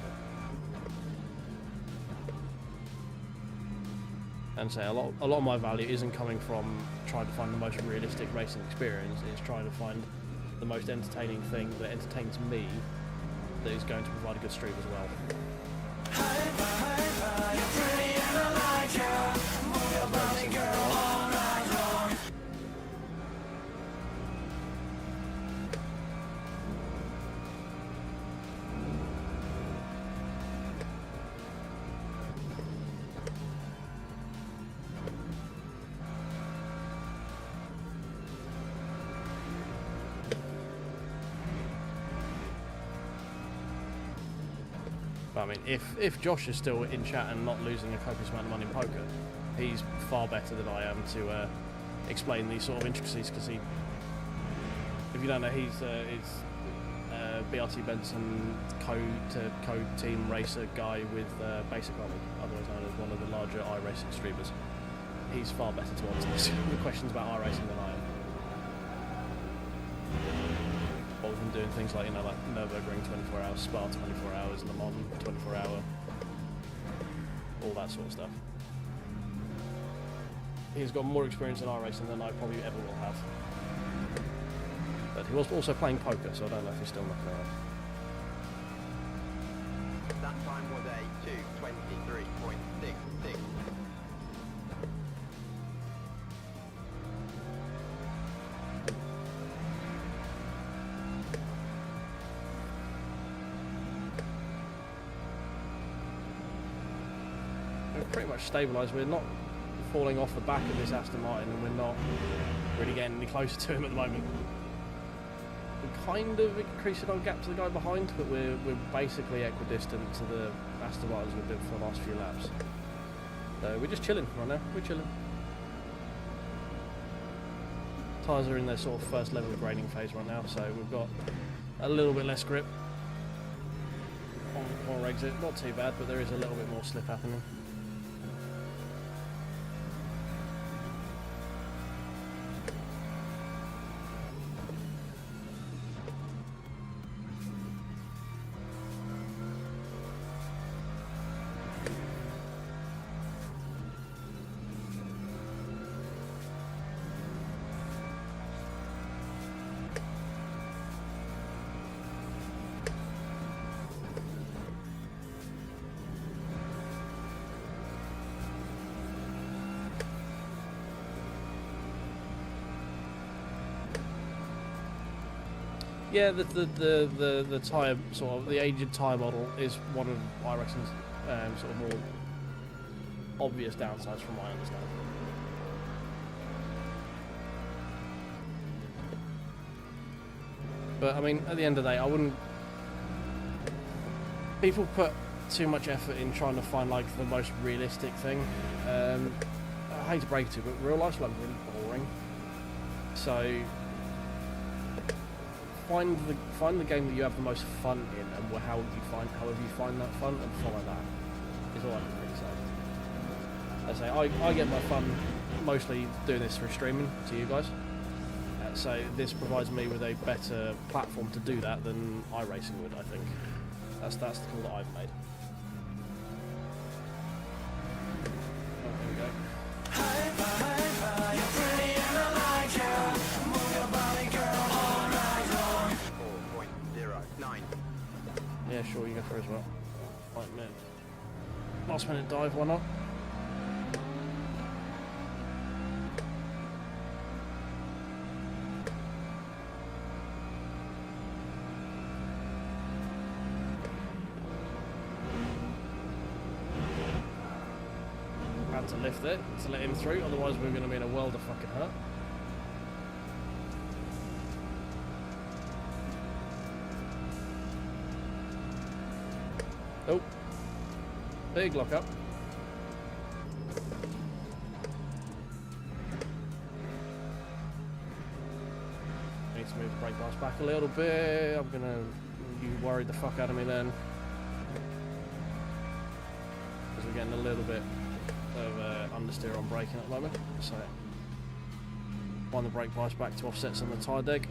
[SPEAKER 1] And say a lot of my value isn't coming from trying to find the most realistic racing experience. It's trying to find the most entertaining thing that entertains me, that is going to provide a good stream as well. I mean, if Josh is still in chat and not losing a copious amount of money in poker, he's far better than I am to explain these sort of intricacies, because if you don't know, he's BRT Benson code team racer guy with Basic Army, otherwise known as one of the larger iRacing streamers. He's far better to answer the questions about iRacing than I am. Other than doing things like, like Nürburgring 24 hours, Spa 24 hours, Le Mans 24 hour, all that sort of stuff. He's got more experience in iRacing than I probably ever will have. But he was also playing poker, so I don't know if he's still knocking around.
[SPEAKER 2] That time was a 2:23.66.
[SPEAKER 1] Pretty much stabilised. We're not falling off the back of this Aston Martin, and we're not really getting any closer to him at the moment. We're kind of increasing our gap to the guy behind, but we're basically equidistant to the Aston Martins we've been for the last few laps. So we're just chilling right now. We're chilling. Tyres are in their sort of first level of grading phase right now, so we've got a little bit less grip on corner exit. Not too bad, but there is a little bit more slip happening. Yeah, the tyre sort of the aged tyre model is one of iRacing's sort of more obvious downsides from my understanding. But I mean, at the end of the day, I wouldn't. People put too much effort in trying to find like the most realistic thing. I hate to break it to you, but real life's like really boring. So find the game that you have the most fun in, and however you find that fun, and follow that. Is all I can really say. I say I get my fun mostly doing this through streaming to you guys. So this provides me with a better platform to do that than iRacing would, I think. That's the call that I've made. Oh, there we go.
[SPEAKER 2] 4.09.
[SPEAKER 1] Yeah, sure, you go for it as well. Right, minute. Last minute dive, why not? Had to lift it to let him through, otherwise we're going to be in a world of fucking hurt. Oh, big lock up. Need to move the brake bars back a little bit. I'm gonna. You worried the fuck out of me then. Because we're getting a little bit of understeer on braking at the moment. So, wind the brake bars back to offset some of the tyre deck.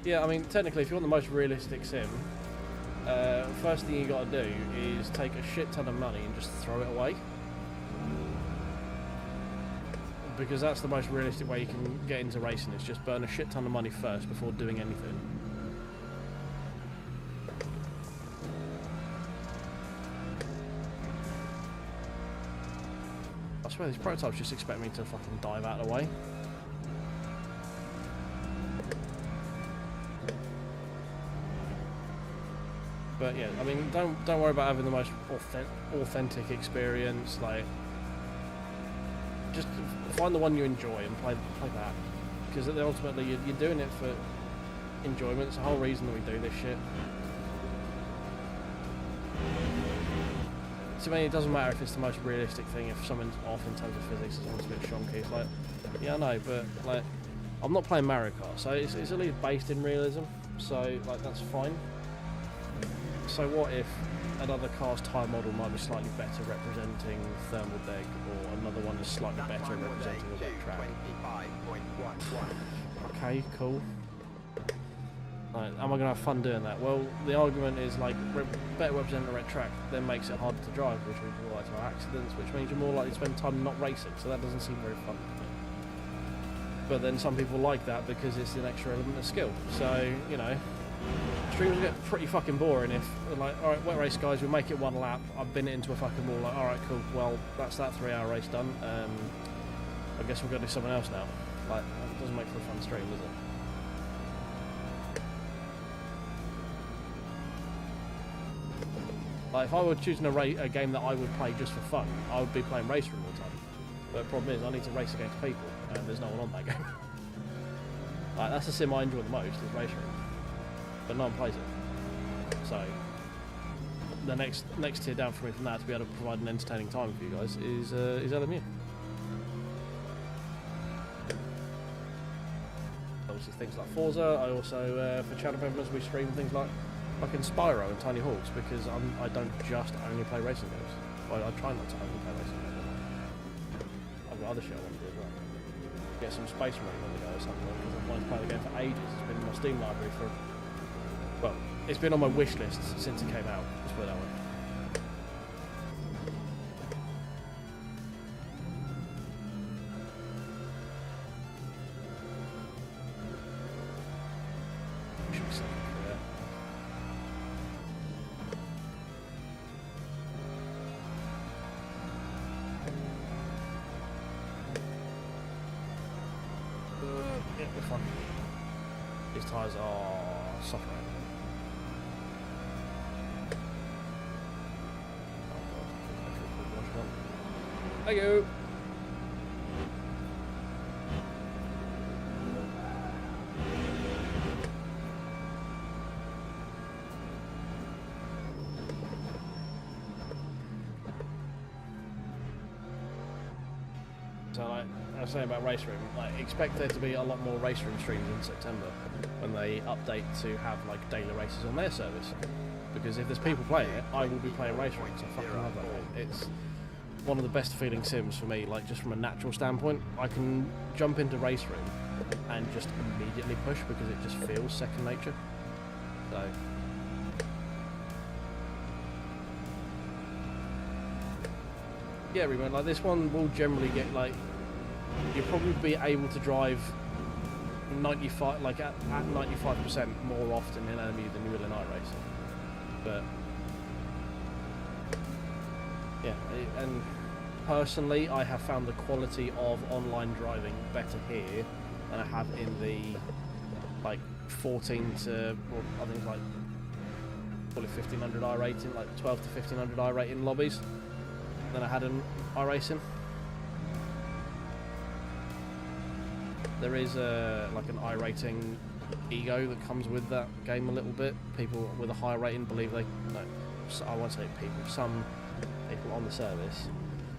[SPEAKER 1] Yeah, I mean, technically, if you want the most realistic sim, first thing you got to do is take a shit ton of money and just throw it away. Because that's the most realistic way you can get into racing, is just burn a shit ton of money first before doing anything. I swear these prototypes just expect me to fucking dive out of the way. But yeah, I mean, don't worry about having the most authentic experience. Like, just find the one you enjoy and play that. Because ultimately, you're doing it for enjoyment. It's the whole reason that we do this shit. To me, it doesn't matter if it's the most realistic thing. If someone's off in terms of physics, as long as it's a bit shonky. It's like, yeah, I know, but like, I'm not playing Mario Kart, so it's at least based in realism. So like, that's fine. So what if another car's tyre model might be slightly better representing thermal deck, or another one is slightly better representing a wet track?
[SPEAKER 2] 25.11.
[SPEAKER 1] Okay, cool. Right, am I going to have fun doing that? Well, the argument is like better representing a wet track then makes it harder to drive, which means you're more likely to have accidents, which means you're more likely to spend time not racing, so that doesn't seem very fun to me. But then some people like that because it's an extra element of skill. So, you know, streams get pretty fucking boring if, like, alright, wet race guys, we make it one lap, I've been into a fucking wall, like, alright, cool, well, that's that 3-hour race done, I guess we're going to do something else now. Like, it doesn't make for a fun stream, does it? Like, if I were choosing a game that I would play just for fun, I would be playing Race Room all the time. But the problem is, I need to race against people, and there's no one on that game. Like, that's the sim I enjoy the most, is Race Room. But no one plays it. So the next tier down for me from that to be able to provide an entertaining time for you guys is LMU. Obviously things like Forza. I also for channel members we stream things like fucking Spyro and Tiny Hawks because I don't just only play racing games. Well, I try not to only play racing games. I've got other shit I want to do as well. Get some Space Marine on the go or something because I've wanted to play the game for ages. It's been in my Steam library for. Well, it's been on my wish list since it came out, let's put it that way. Should be 7-3. These tyres are suffering. Oh god, thank you. So like I was saying about Race Room, like expect there to be a lot more Race Room streams in September when they update to have like daily races on their service. Because if there's people playing it, I will be playing Race Room, so I fucking love that game. It's one of the best feeling sims for me, like just from a natural standpoint. I can jump into Race Room and just immediately push because it just feels second nature. So yeah, everyone, like this one will generally get like, you'll probably be able to drive 95, like at 95% more often in LMU than you will in iRacing. But yeah, and personally, I have found the quality of online driving better here than I have in the like 14 to, well, I think like probably 1500 I rating, like 12 to 1500 I rating lobbies than I had in iRacing. There is like an iRating ego that comes with that game a little bit. People with a higher rating believe they, no, I won't say people, some people on the service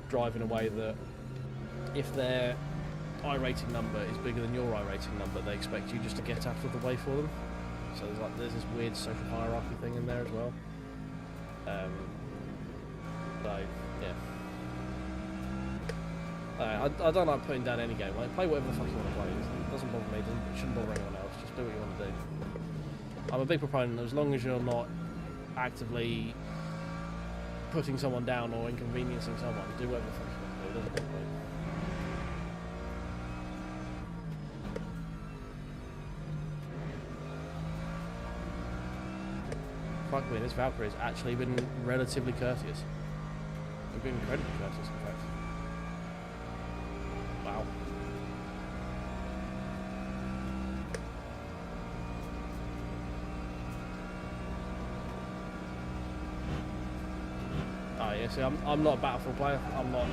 [SPEAKER 1] drive in a way that if their iRating number is bigger than your iRating number, they expect you just to get out of the way for them. So there's this weird social hierarchy thing in there as well. So yeah. I don't like putting down any game. Like, play whatever the fuck you want to play. It doesn't bother me. It shouldn't bother anyone else. Just do what you want to do. I'm a big proponent, as long as you're not actively putting someone down or inconveniencing someone, do whatever the fuck you want to do. It doesn't bother me. Fuck me, this Valkyrie has actually been relatively courteous. We've been incredibly courteous, in fact. Wow. Oh yeah, see, I'm not a Battlefield player. I'm not.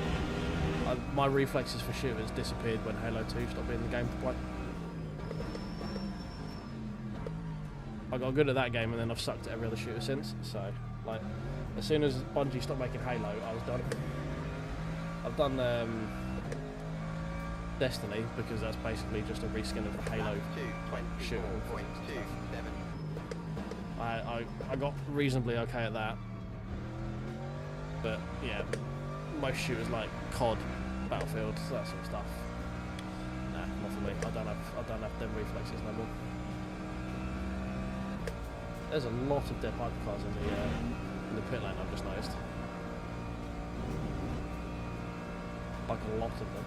[SPEAKER 1] My reflexes for shooters disappeared when Halo 2 stopped being the game to play. I got good at that game, and then I've sucked at every other shooter since. So, like, as soon as Bungie stopped making Halo, I was done. I've done Destiny, because that's basically just a reskin of the Halo shooter. I got reasonably okay at that, but yeah, most shooters like COD, Battlefield, that sort of stuff. Nah, not for me. I don't have them reflexes no more. There's a lot of dead hypercars in the pit lane, I've just noticed. Like a lot of them.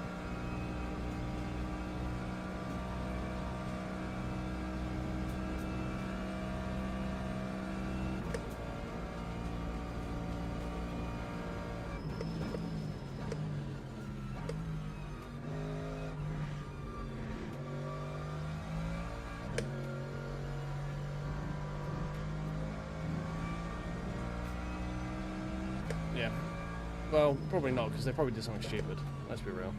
[SPEAKER 1] Yeah. Well, probably not, because they probably did something stupid. Let's be real.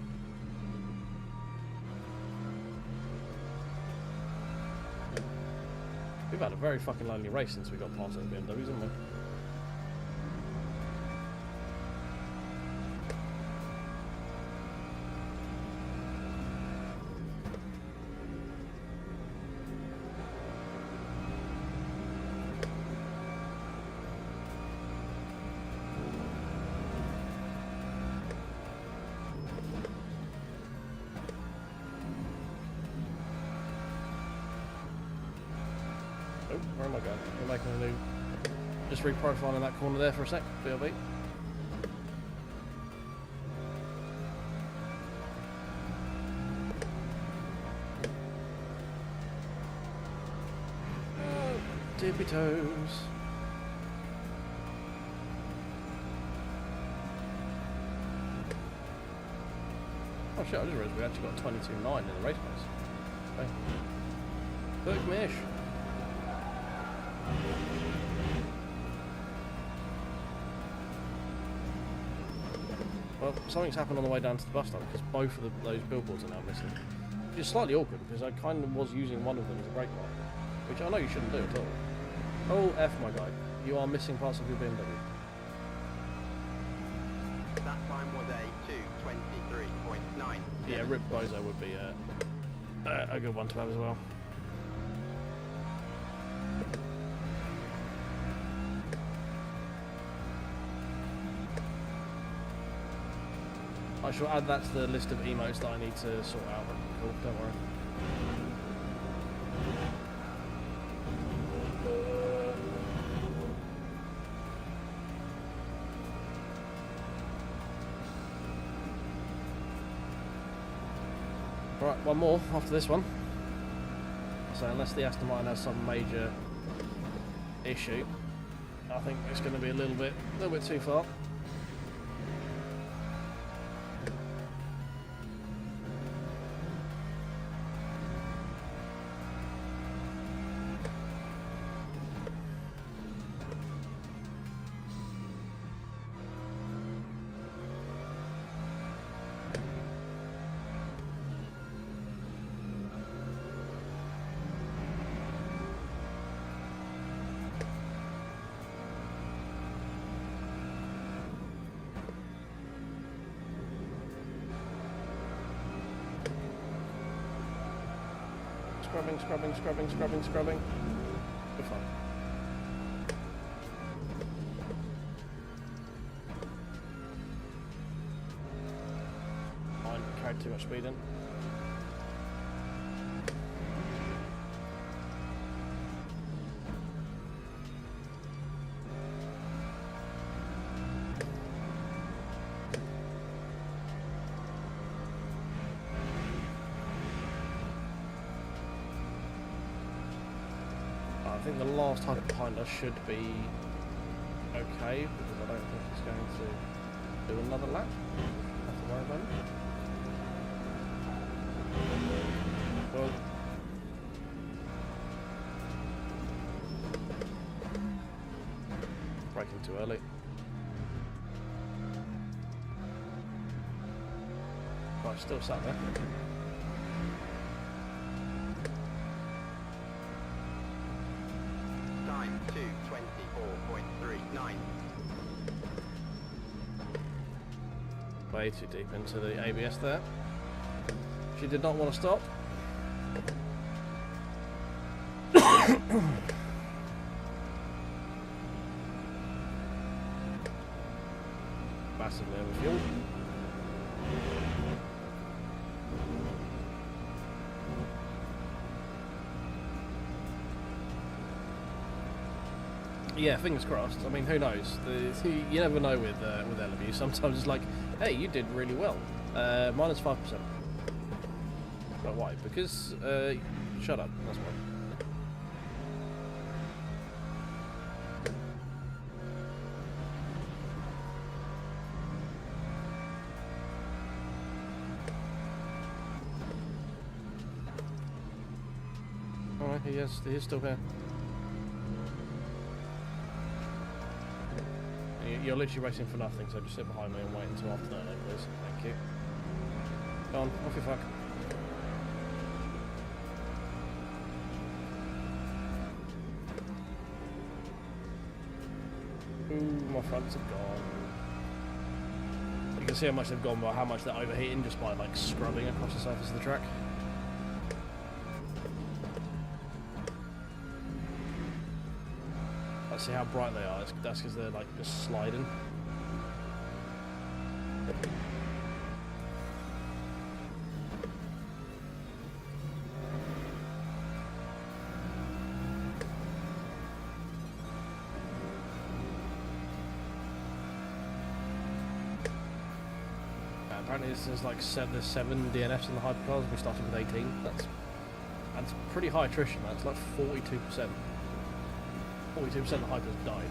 [SPEAKER 1] We've had a very fucking lonely race since we got past those BMWs, haven't we? Where am I going? We're making a new... Just reprofiling that corner there for a sec. BLB. Oh, tippy toes. Oh shit, I just realised we actually got 22.9 in the race pace. Okay. Book Mish. Well, something's happened on the way down to the bus stop because both of those billboards are now missing. Which is slightly awkward because I kind of was using one of them as a brake light, which I know you shouldn't do at all. Oh, F my guy. You are missing parts of your BMW.
[SPEAKER 2] That time was a 2:23.9.
[SPEAKER 1] Yeah, Rip Bozo would be a good one to have as well. I shall add that to the list of emotes that I need to sort out. Cool, don't worry. Right, one more after this one. So unless the Aston Martin has some major issue, I think it's going to be a little bit too far. Scrubbing. Good fun. Fine, carried too much speed in. I think the last type behind us should be okay because I don't think he's going to do another lap. Have to worry about it. Well, braking too early. Right, still sat there.
[SPEAKER 2] Time 2:24.39.
[SPEAKER 1] Way too deep into the ABS there. She did not want to stop. Massively overfueled. Yeah, fingers crossed. I mean, who knows? You never know with LMU. Sometimes it's like, hey, you did really well. Minus 5%. But why? Because, shut up. That's why. Alright, he is still here. You're literally racing for nothing, so just sit behind me and wait until afternoon, please. Thank you. Go on, off your fuck. Ooh, my fronts have gone. You can see how much they've gone by how much they're overheating just by like scrubbing across the surface of the track. See how bright they are. That's because they're like just sliding. Apparently there's like there's 7 DNFs in the hypercars. We started with 18. That's pretty high attrition. That's like 42%. 42% of the hypers died.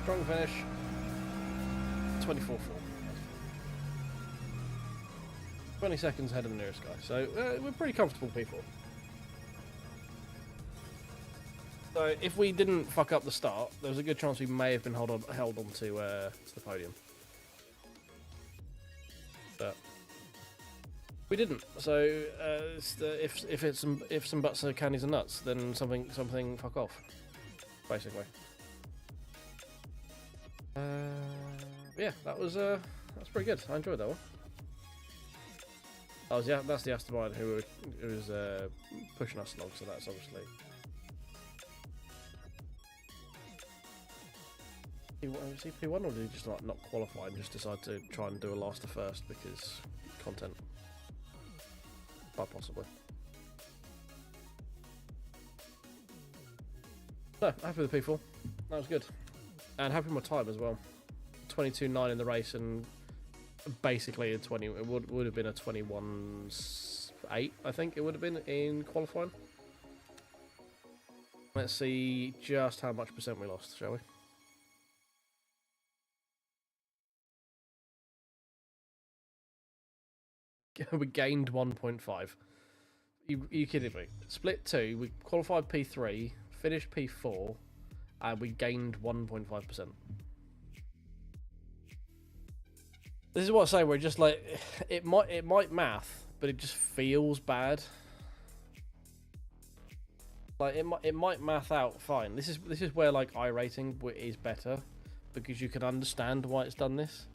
[SPEAKER 1] Strong finish. 24-4. 20 seconds ahead of the nearest guy. So we're pretty comfortable people. So if we didn't fuck up the start, there was a good chance we may have been held on to the podium. But we didn't. So if some butts are candies and nuts, then something fuck off, basically. Yeah, that's pretty good. I enjoyed that one. Oh, yeah, that's the Aston who was pushing us along. So that's obviously. Was he P1 or did he just like not qualify and just decide to try and do a last to first because content? Quite possibly. No, happy with the P4. That was good. And happy with my time as well. 22.9 in the race and basically a 20. It would have been a 21.8, I think it would have been in qualifying. Let's see just how much percent we lost, shall we? We gained 1.5. You kidding me? Split 2, we qualified P3, finished P4, and we gained 1.5%. This is what I say, we're just like, it might math, but it just feels bad. Like it might math out fine. This is where like iRating is better because you can understand why it's done this.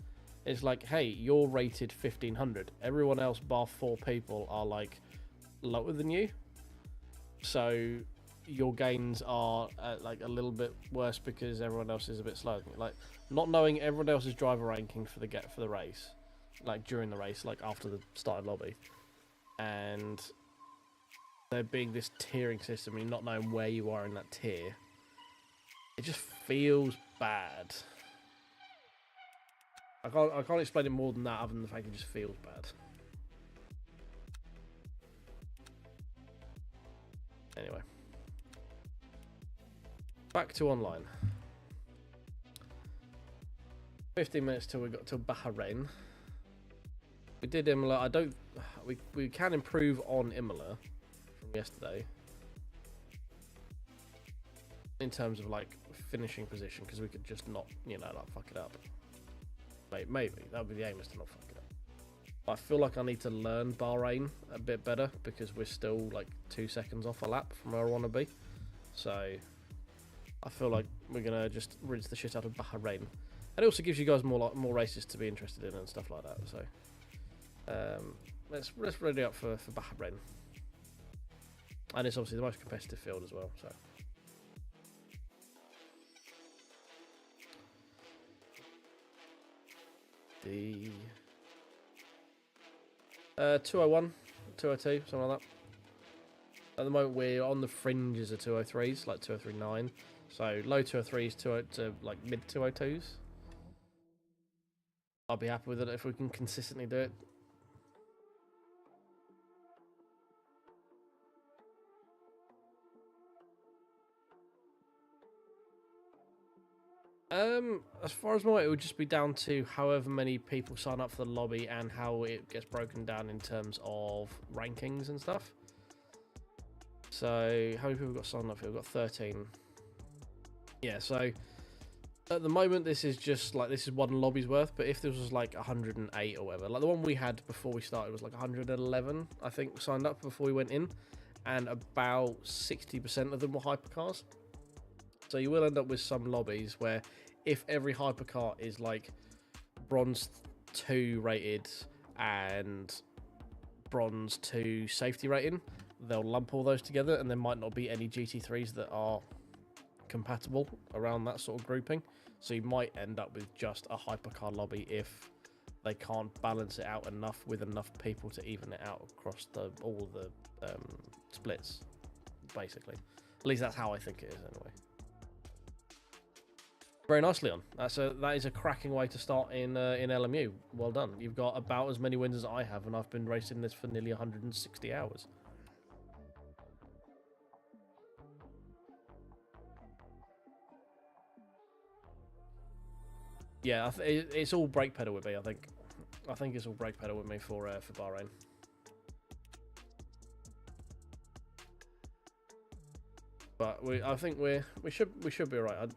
[SPEAKER 1] It's like, hey, you're rated 1500. Everyone else, bar 4 people, are like lower than you. So your gains are like a little bit worse because everyone else is a bit slower than you. Like not knowing everyone else's driver ranking for the race, like during the race, like after the started lobby, and there being this tiering system and not knowing where you are in that tier, it just feels bad. I can't explain it more than that other than the fact it just feels bad. Anyway. Back to online. 15 minutes till we got to Bahrain. We did Imola. We can improve on Imola from yesterday. In terms of like finishing position, because we could just not, like fuck it up. Maybe that would be the aim, is to not fuck it up. But I feel like I need to learn Bahrain a bit better because we're still like 2 seconds off a lap from where I want to be. So I feel like we're gonna just rinse the shit out of Bahrain, and it also gives you guys more races to be interested in and stuff like that. So let's ready up for Bahrain, and it's obviously the most competitive field as well. So. The 201, 202, something like that. At the moment, we're on the fringes of 203s, like 203.9. So low 203s to like mid 202s. I'll be happy with it if we can consistently do it. As far as I'm aware, it would just be down to however many people sign up for the lobby and how it gets broken down in terms of rankings and stuff. So, how many people got signed up here? We've got 13. Yeah, so at the moment, this is just like, this is one lobby's worth, but if this was like 108 or whatever, like the one we had before we started was like 111, I think, signed up before we went in, and about 60% of them were hypercars. So you will end up with some lobbies where if every hypercar is like bronze 2 rated and bronze 2 safety rating, they'll lump all those together, and there might not be any GT3s that are compatible around that sort of grouping. So you might end up with just a hypercar lobby if they can't balance it out enough with enough people to even it out across all the splits, basically. At least that's how I think it is anyway. Very nice, Leon. That is a cracking way to start in LMU. Well done. You've got about as many wins as I have, and I've been racing this for nearly 160 hours. Yeah, it's all brake pedal with me. I think it's all brake pedal with me for Bahrain. But I think we should be alright.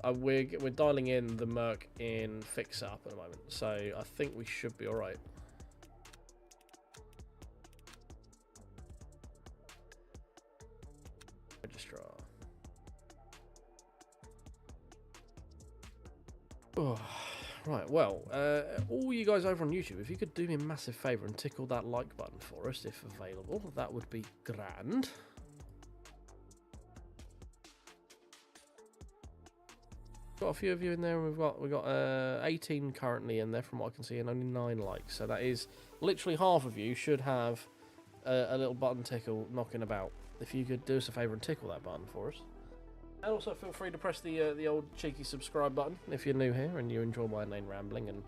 [SPEAKER 1] We're dialing in the Merc in fix up at the moment, so I think we should be alright. Registrar. Oh, right, well, all you guys over on YouTube, if you could do me a massive favour and tickle that like button for us, if available, that would be grand. Got a few of you in there. We've got 18 currently in there from what I can see, and only 9 likes. So that is literally half of you should have a little button tickle knocking about. If you could do us a favour and tickle that button for us. And also feel free to press the old cheeky subscribe button if you're new here and you enjoy my inane rambling. And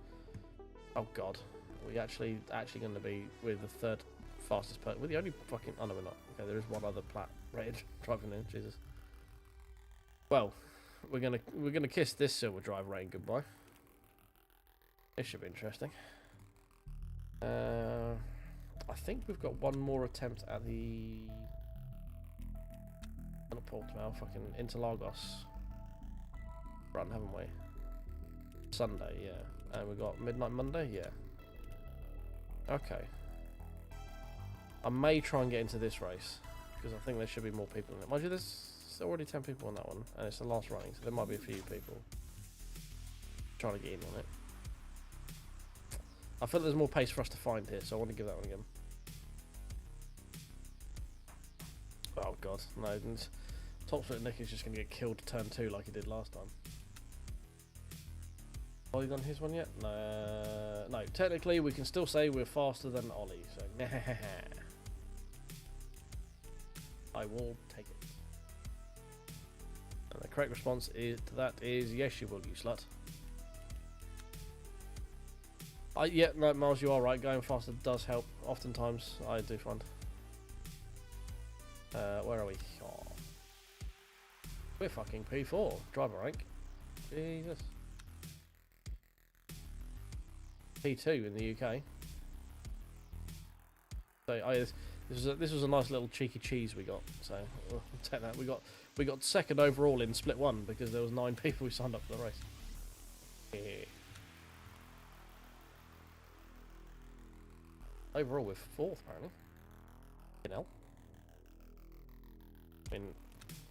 [SPEAKER 1] oh god, we're actually going to be with the third fastest person. We're the only fucking. Oh no, we're not. Okay, there is one other plat rated driving in. Jesus. Well, we're gonna kiss this silver drive rating goodbye. This should be interesting. I think we've got one more attempt at the. Not Portimao, fucking Interlagos run, haven't we? Sunday, yeah. And we got Midnight Monday, yeah. Okay. I may try and get into this race because I think there should be more people in it. Mind you, there's already 10 people on that one, and it's the last running, so there might be a few people trying to get in on it. I feel there's more pace for us to find here, so I want to give that one again. Oh god, no. Top Split Nick is just going to get killed to turn 2 like he did last time. Ollie done his one yet? No, no. Technically, we can still say we're faster than Ollie, so I will take it. And the correct response to that is yes, you will, you slut. Yeah, no, Miles, you are right. Going faster does help. Oftentimes, I do find. Where are we? Oh. We're fucking P4. Driver rank. Jesus. P2 in the UK. So this was a nice little cheeky cheese we got. So we'll take that. We got second overall in split 1 because there was 9 people who signed up for the race. Yeah. Overall, we're 4th apparently. You know. I mean,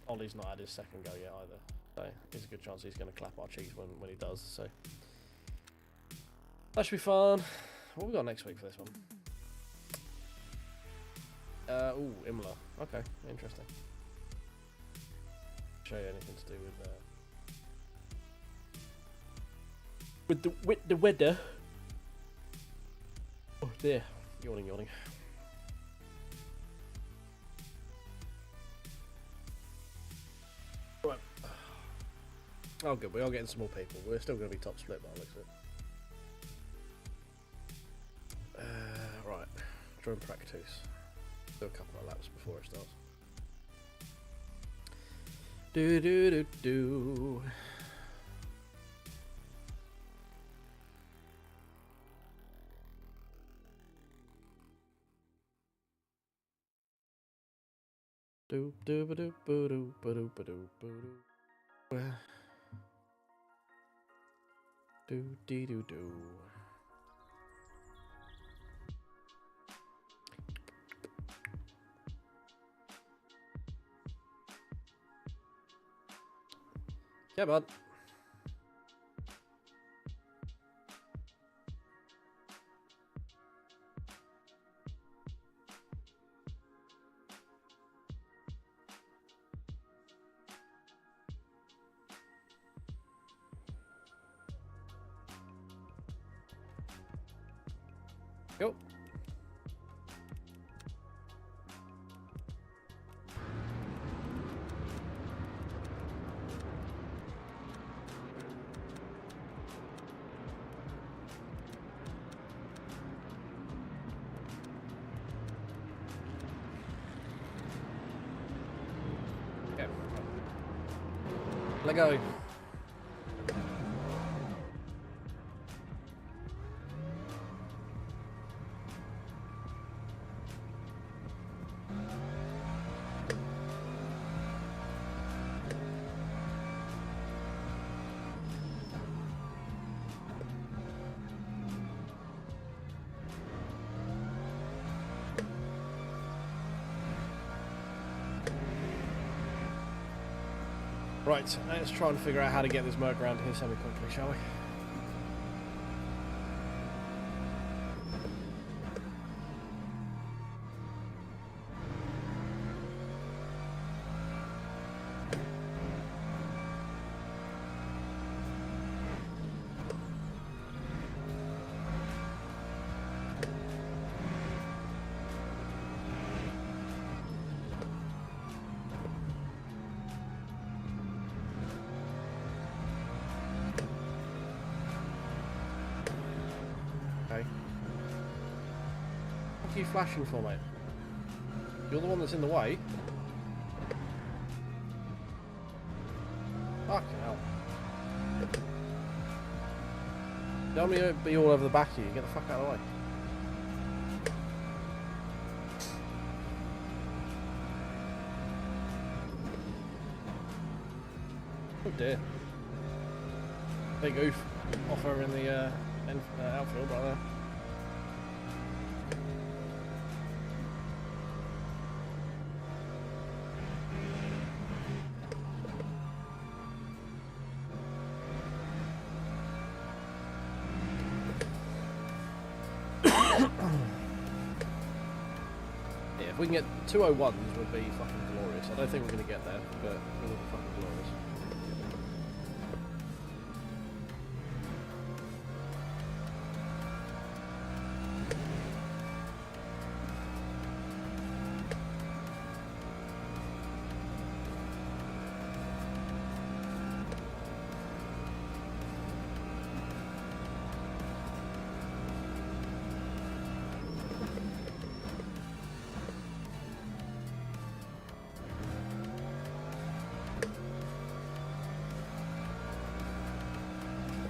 [SPEAKER 1] Ollie's not had his second go yet either, so there's a good chance he's going to clap our cheeks when he does. So that should be fun. What have we got next week for this one? Ooh, Imola. Okay, interesting. Show you anything to do with the weather. Oh dear, yawning. Right. Oh good, we are getting some more people. We're still going to be top split by the looks of it. Right, drone practice. Do a couple of laps before it starts. Do. Do do ba do ba do ba do ba do ba do. Do dee do do. Yeah, bud. Go. Okay. Let go. Right, let's try and figure out how to get this Merc around here semi-quickly, shall we? Okay. What are you flashing for, mate? You're the one that's in the way. Fucking hell. Don't let me be all over the back of you. Get the fuck out of the way. Oh dear. Big oof off over in the outfield right there. Yeah, if we can get 201s would be fucking glorious. I don't think we're going to get there, but it would be fucking glorious.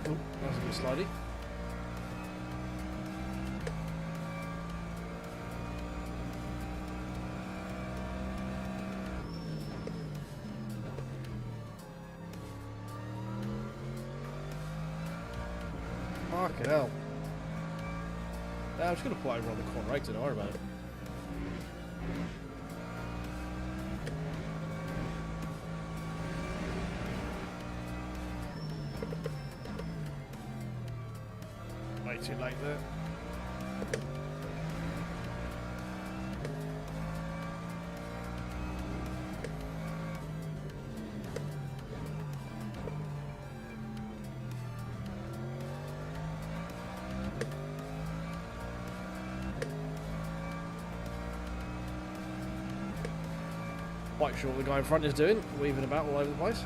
[SPEAKER 1] That was a bit slidey. Fucking hell. Yeah, I'm just going to pull over on the corner right, don't worry about it. Way too late there. Quite sure what the guy in front is doing, weaving about all over the place.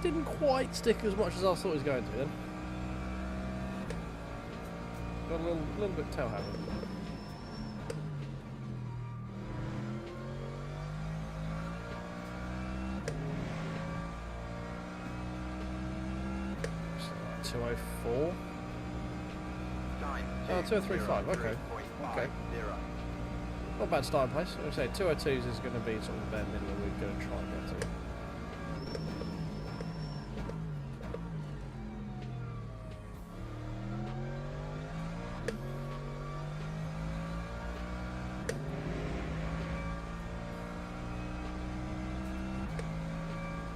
[SPEAKER 1] Didn't quite stick as much as I thought it was going to then. Got a little bit tail hammered. So 204. Oh, 2035, okay. Okay. Not bad starting place. I would say 202s is going to be sort of the bare minimum we're going to try and get to.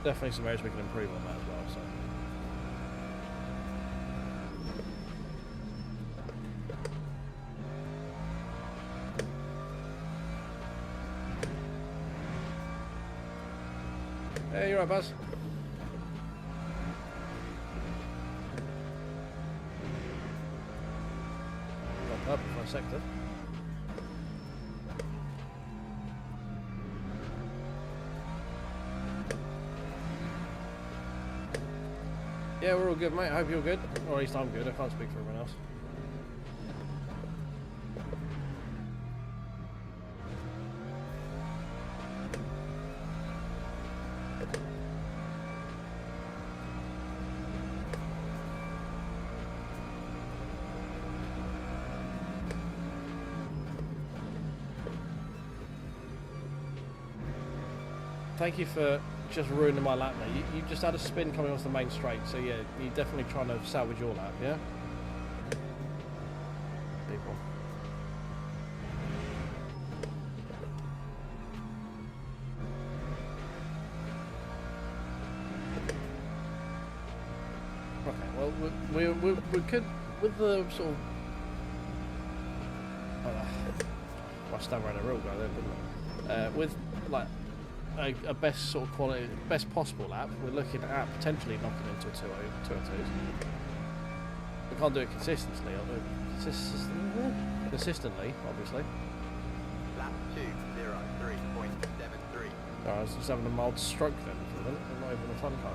[SPEAKER 1] Definitely some areas we can improve on that as well, so. Hey, you're right, Buzz. Got purple for a sector. Yeah, we're all good, mate. I hope you're good. Or at least I'm good. I can't speak for everyone else. Thank you for just ruining my lap, mate. You just had a spin coming off the main straight, so yeah, you're definitely trying to salvage your lap, yeah? People. Okay, well, we could, with the sort of... I stand around a real guy there, didn't I? With, like, a best sort of quality, best possible lap, we're looking at potentially knocking into a 202s. We can't do it consistently, obviously.
[SPEAKER 2] Lap 2:03.73.
[SPEAKER 1] I was just having a mild stroke then for a minute, not even a fun car.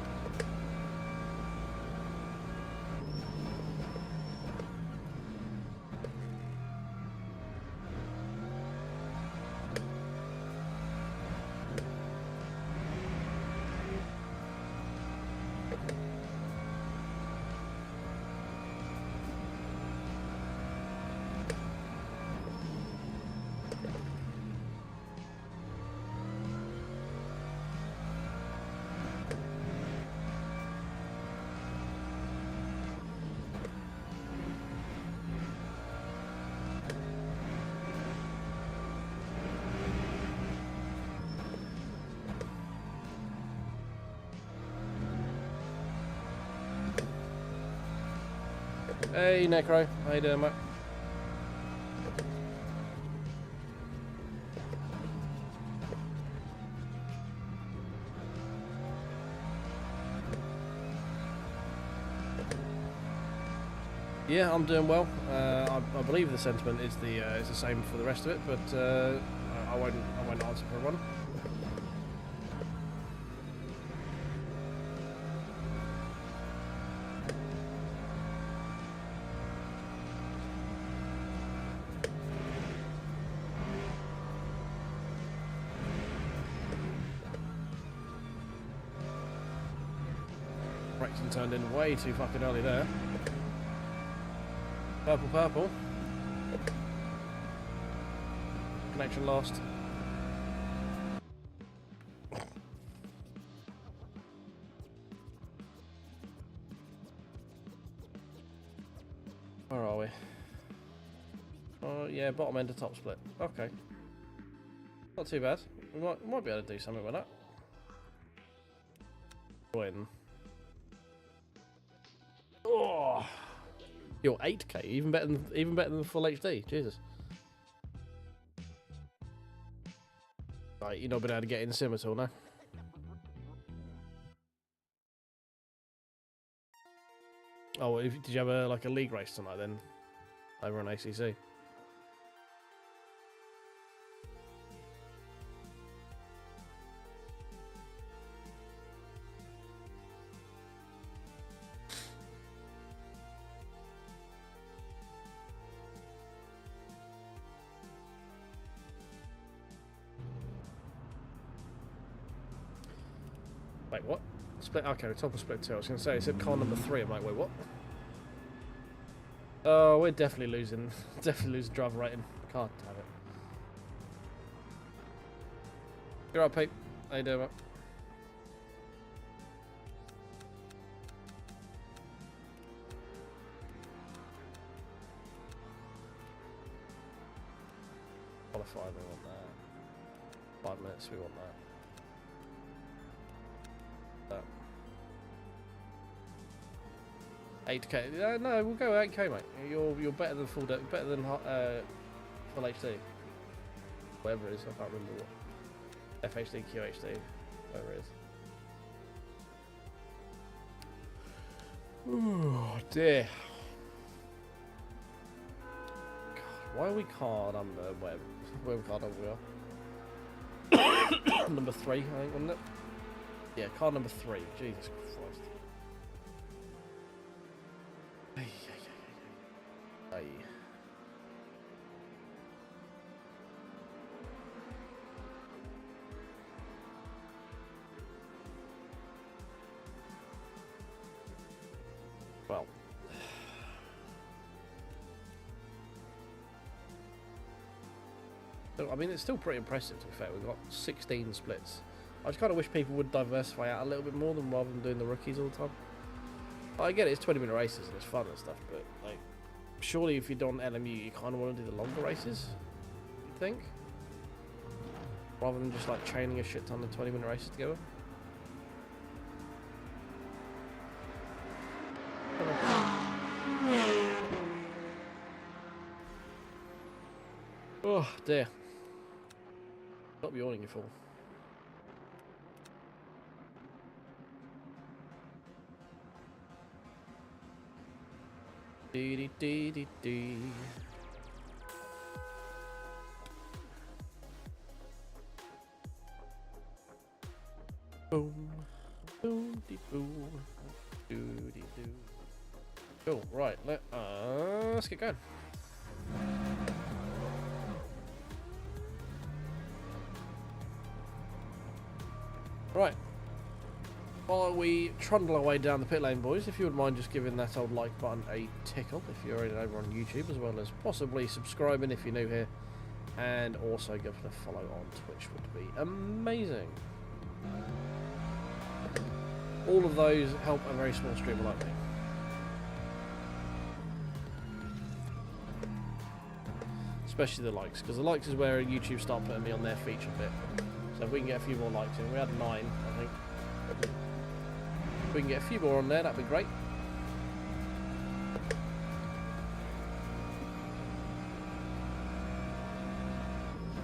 [SPEAKER 1] Hey Necro, how you doing, mate? Yeah, I'm doing well. I believe the sentiment is the same for the rest of it, but I won't answer for everyone. Brexton turned in way too fucking early there. Purple, purple. Connection lost. Where are we? Oh yeah, bottom end of top split. Okay. Not too bad. We might be able to do something with that. Win. Oh, you're 8K, even better than full HD. Jesus. Right, you're not been able to get in sim at all now. Oh, well, did you have like a league race tonight then? Over on ACC. Wait, what? Split? Okay, top of split 2. I was going to say, it said car number 3. I'm like, wait, what? Oh, we're definitely losing. Definitely losing driver rating. Can't have it. You're right, Pete. How you doing, mate? Qualify, we want that. 5 minutes, we want that. That. 8K. No, we'll go 8K, mate. You're better than full, better than full HD. Whatever it is, I can't remember what. FHD, QHD, whatever it is. Oh dear. God, why are we car number whatever car number we are? Number 3, I think, wasn't it? Yeah, car number 3. Jesus Christ. Hey. Well. I mean, it's still pretty impressive, to be fair. We've got 16 splits. I just kind of wish people would diversify out a little bit more than rather than doing the rookies all the time. I get it, it's 20-minute races and it's fun and stuff, but like, surely if you're doing LMU, you kind of want to do the longer races, you think? Rather than just like chaining a shit ton of 20-minute races together. Oh dear. Stop yawning, you fool. Dee dee dee dee dee. Boom, boom, dee boom, doo dee doo. Cool. Right. Let's get going. Right. While we trundle our way down the pit lane, boys, if you would mind just giving that old like button a tickle if you're over on YouTube, as well as possibly subscribing if you're new here, and also give it a follow on Twitch would be amazing. All of those help a very small streamer like me. Especially the likes, because the likes is where YouTube start putting me on their feature bit. So if we can get a few more likes in, we had 9, I think. If we can get a few more on there, that'd be great.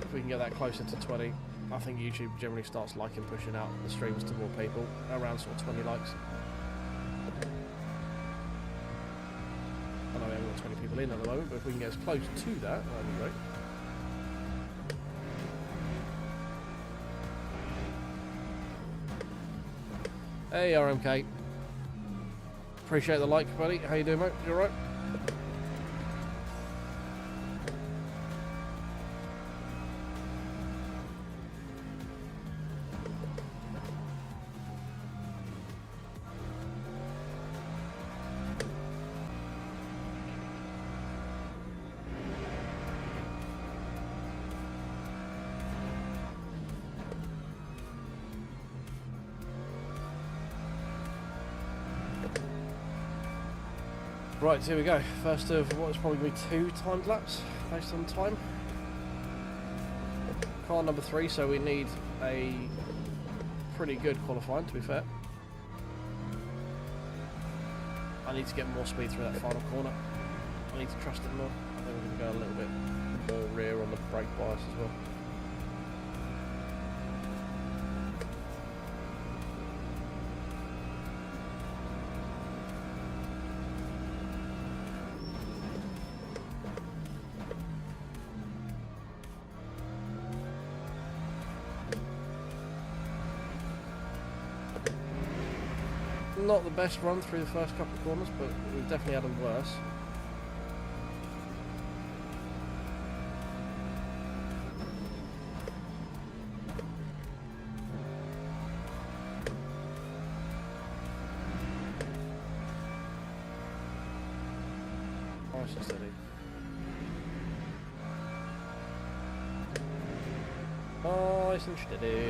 [SPEAKER 1] If we can get that closer to 20, I think YouTube generally starts liking pushing out the streams to more people, around sort of 20 likes. I know we haven't got 20 people in at the moment, but if we can get as close to that, that'd be great. Hey RMK, appreciate the like, buddy. How you doing, mate? You alright? Right, here we go. First of what's probably going to be 2 timed laps based on time. Car number 3, so we need a pretty good qualifying, to be fair. I need to get more speed through that final corner. I need to trust it more. I think we're going to go a little bit more rear on the brake bias as well. Not the best run through the first couple of corners, but we've definitely had them worse. Nice and steady. Nice and steady.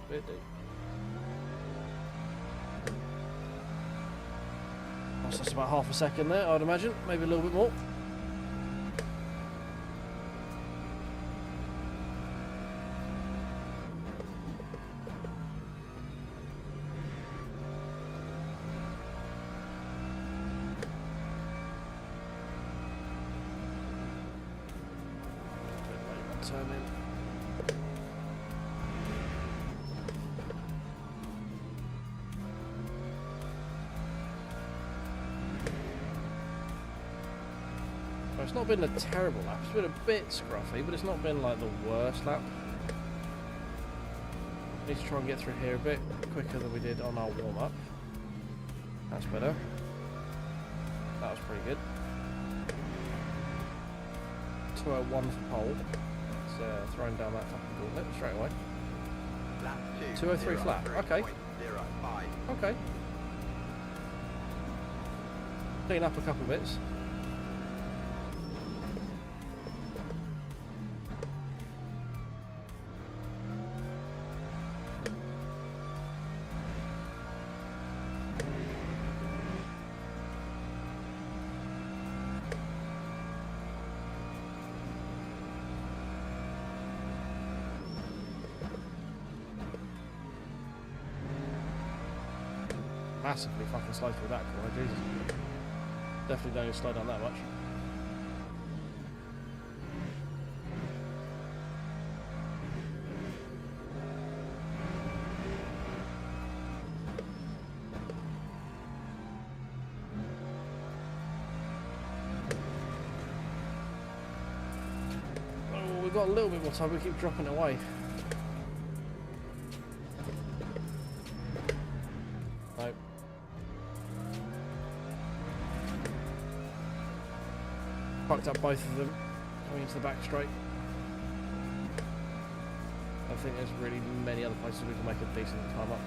[SPEAKER 1] Bit deep. Lost us about half a second there, I'd imagine, maybe a little bit more. Turn in. It's not been a terrible lap, it's been a bit scruffy, but it's not been like the worst lap. Need to try and get through here a bit quicker than we did on our warm-up. That's better. That was pretty good. 201 for pole. throwing down that fucking gauntlet straight away.
[SPEAKER 2] Lap
[SPEAKER 1] 203 flat. Okay.
[SPEAKER 2] 203.05.
[SPEAKER 1] Okay. Clean up a couple bits. Massively fucking slow through that corner, Jesus. Definitely don't need to slow down that much. Oh, we've got a little bit more time, we keep dropping it away. Nope. Fucked up both of them coming into the back straight. I think there's really many other places we can make a decent time up.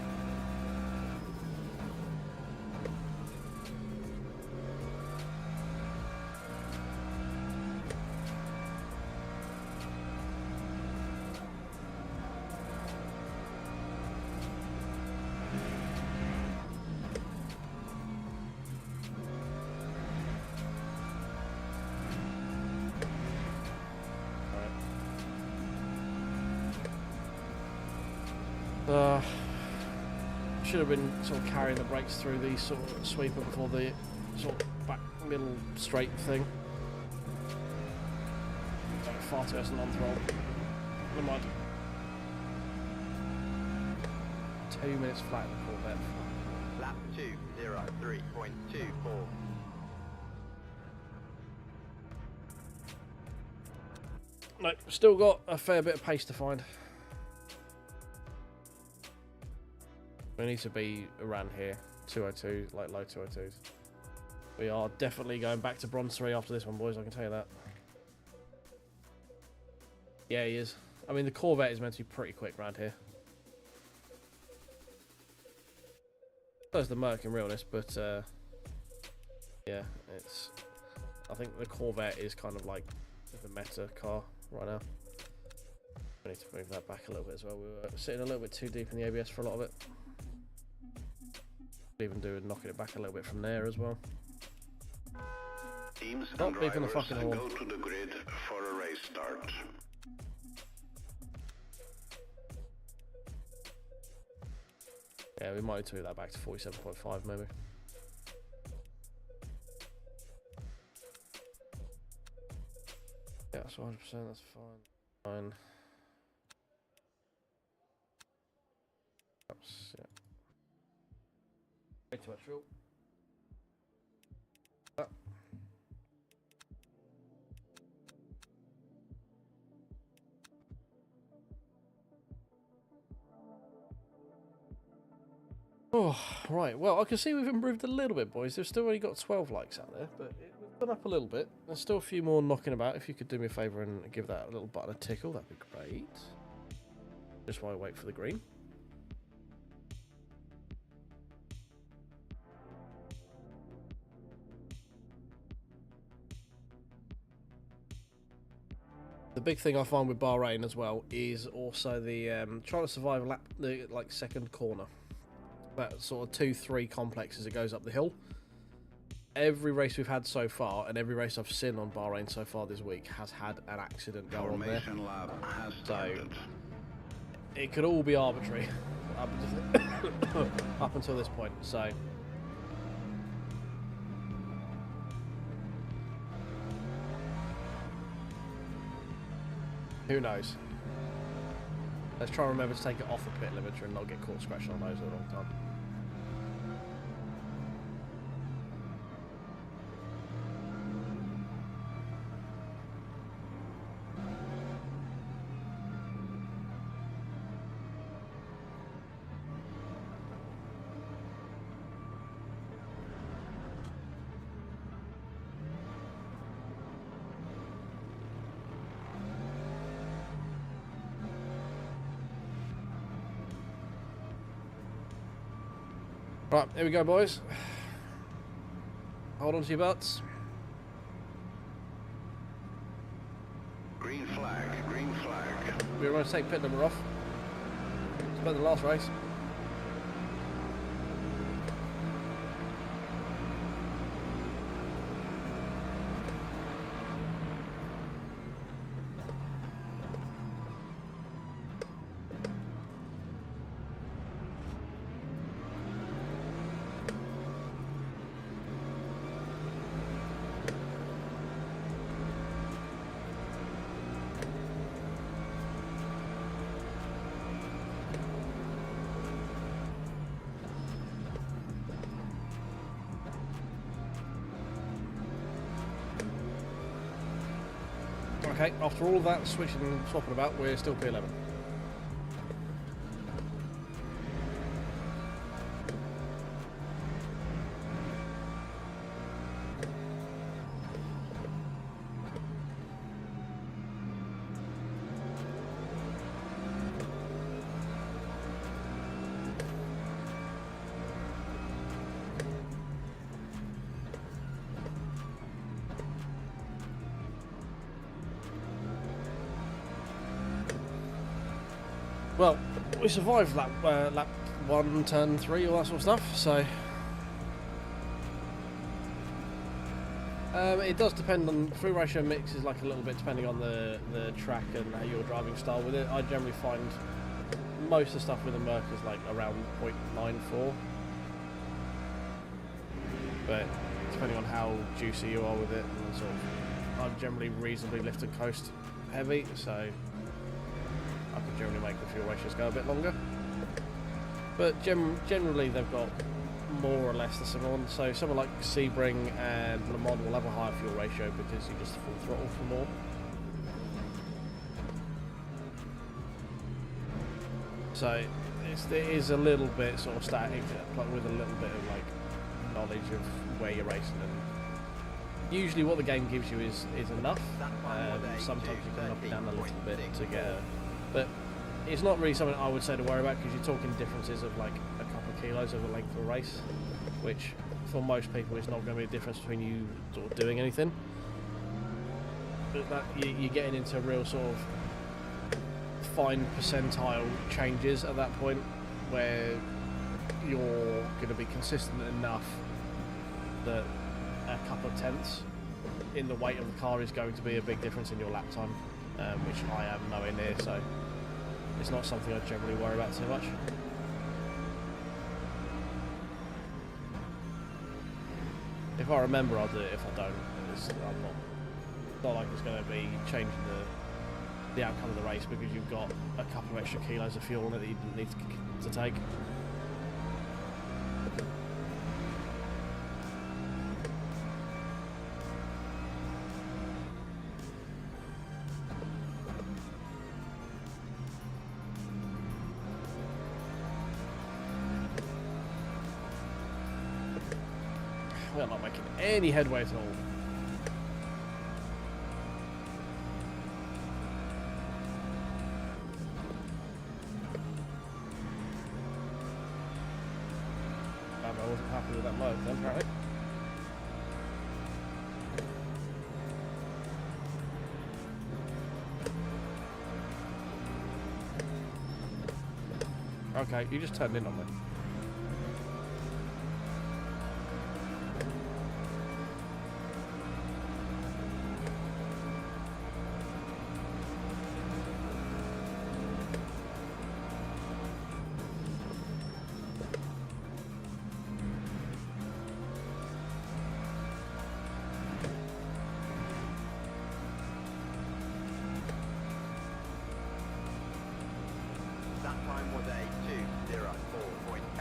[SPEAKER 1] Should have been sort of carrying the brakes through the sort of sweeper before the sort of back middle straight thing. Far too as an on throttle. Never mind. 2 minutes flat in the Corvette.
[SPEAKER 2] Lap 203.24.
[SPEAKER 1] Nope, still got a fair bit of pace to find. We need to be around here, 202, like low 202s. We are definitely going back to bronze 3 after this one, boys, I can tell you that. Yeah, he is. I mean, the Corvette is meant to be pretty quick around here. So is the Merc in realness, but yeah, it's... I think the Corvette is kind of like the meta car right now. We need to move that back a little bit as well. We were sitting a little bit too deep in the ABS for a lot of it. Even doing knocking it back a little bit from there as well.
[SPEAKER 3] Teams
[SPEAKER 1] Not
[SPEAKER 3] and
[SPEAKER 1] beeping the
[SPEAKER 3] drivers
[SPEAKER 1] fucking horn.
[SPEAKER 3] go to the grid for a race start.
[SPEAKER 1] Yeah, we might need to move that back to 47.5 maybe. Yeah, so 100%, that's fine. That's, yeah. Way too much fuel. Oh, right. Well, I can see we've improved a little bit, boys. We've still only got 12 likes out there, but we've gone up a little bit. There's still a few more knocking about. If you could do me a favour and give that little button a tickle, that'd be great. Just while I wait for the green. The big thing I find with Bahrain as well is also the trying to survive the second corner. That sort of 2-3 complex as it goes up the hill. Every race we've had so far, and every race I've seen on Bahrain so far this week, has had an accident go on there.
[SPEAKER 3] Lab has
[SPEAKER 1] So
[SPEAKER 3] started.
[SPEAKER 1] it could all be arbitrary up until this point. So who knows? Let's try and remember to take it off the pit limiter and not get caught scratching on those at the wrong time. Right, here we go, boys. Hold on to your butts.
[SPEAKER 3] Green flag, green flag.
[SPEAKER 1] We were going to take pit number off. It's better than the last race. Okay, after all of that switching and swapping about, we're still P11. Well, we survived lap 1, turn 3, all that sort of stuff, so... it does depend on... Free ratio mix is like a little bit depending on the track and your driving style with it. I generally find most of the stuff with the Merc is like around 0.94. But depending on how juicy you are with it, and sort of, I'm generally reasonably lift and coast heavy, so... I can generally make the fuel ratios go a bit longer, but generally they've got more or less the similar one. So someone like Sebring and Le Mans will have a higher fuel ratio because you just full throttle for more. So it is a little bit sort of static, but with a little bit of like knowledge of where you're racing. And usually what the game gives you is enough. Sometimes you can knock it down a little bit to get a... But it's not really something I would say to worry about because you're talking differences of like a couple of kilos over the length of a race, which for most people is not going to be a difference between you sort of doing anything. But that, you're getting into real sort of fine percentile changes at that point where you're going to be consistent enough that a couple of tenths in the weight of the car is going to be a big difference in your lap time. Which I am nowhere near, so it's not something I generally worry about too much. If I remember, I'll do it. If I don't, I'm not like it's going to be changing the outcome of the race because you've got a couple of extra kilos of fuel in it that you didn't need to take. We're not making any headway at all. I wasn't happy with that load then, apparently. Okay, you just turned in on me.
[SPEAKER 2] That time was a 2:04.84.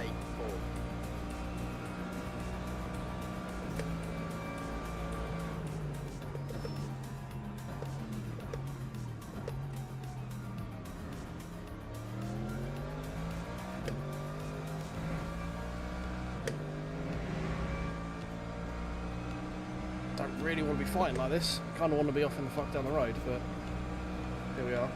[SPEAKER 1] Don't really want to be fighting like this. Kind of want to be off in the fuck down the road, but here we are.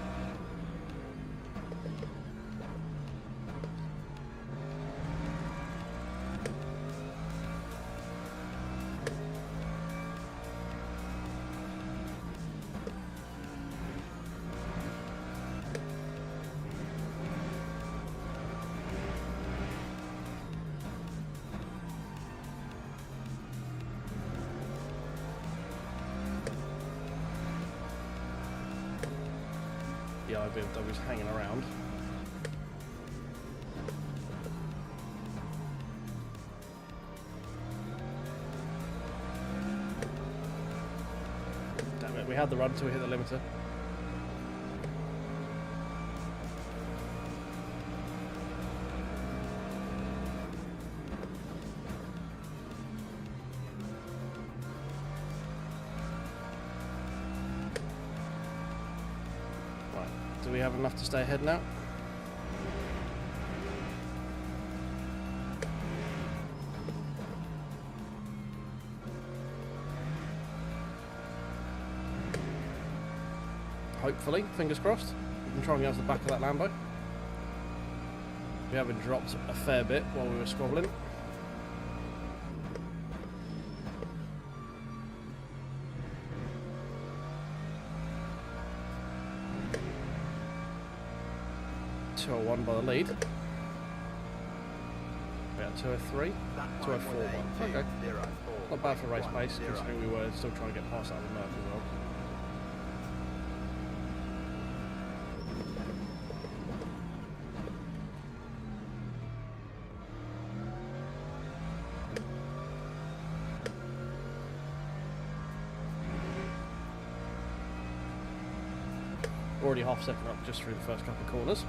[SPEAKER 1] IBFW's hanging around. Damn it, we had the run until we hit the limiter. Do we have enough to stay ahead now? Hopefully, fingers crossed. We can try and get off the back of that Lambo. We haven't dropped a fair bit while we were squabbling. .201 by the lead. We at 203, 204. Okay. Not bad for race pace, considering we were still trying to get past out of the murk as well. Already half a second up just through the first couple of corners.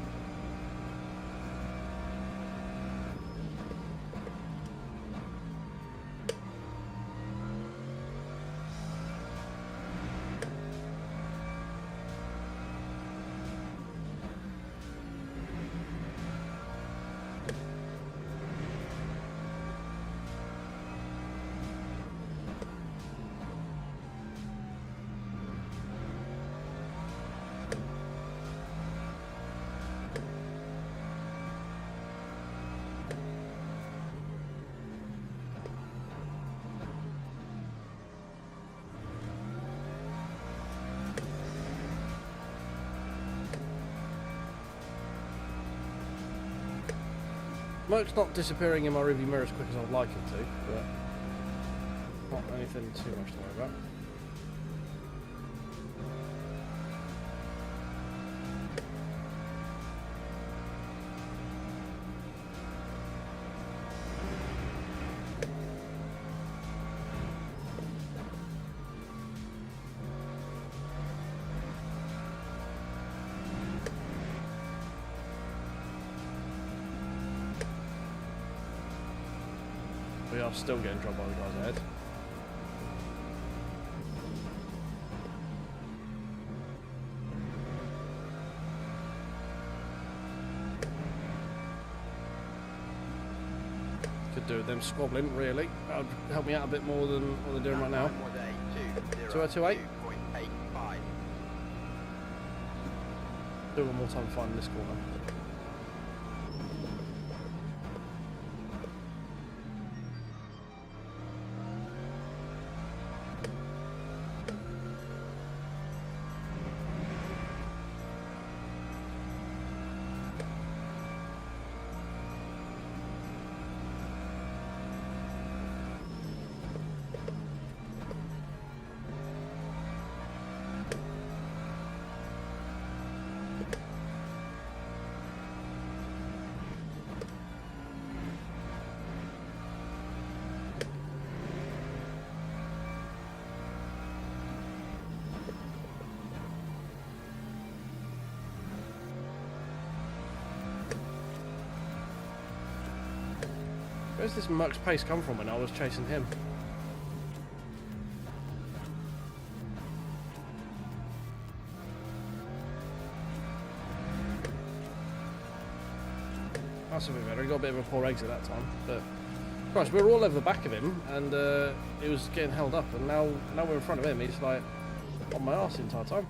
[SPEAKER 1] Merc's not disappearing in my rearview mirror as quick as I'd like it to, but not anything too much to worry about. We are still getting dropped by the guys ahead. Could do with them squabbling, really. That would help me out a bit more than what they're doing right now. 2028. Do one more time finding this corner. Where's this Merc's pace come from when I was chasing him? That's a bit better. He got a bit of a poor exit that time, but Christ, we were all over the back of him, and he was getting held up, and now we're in front of him. He's like on my arse the entire time.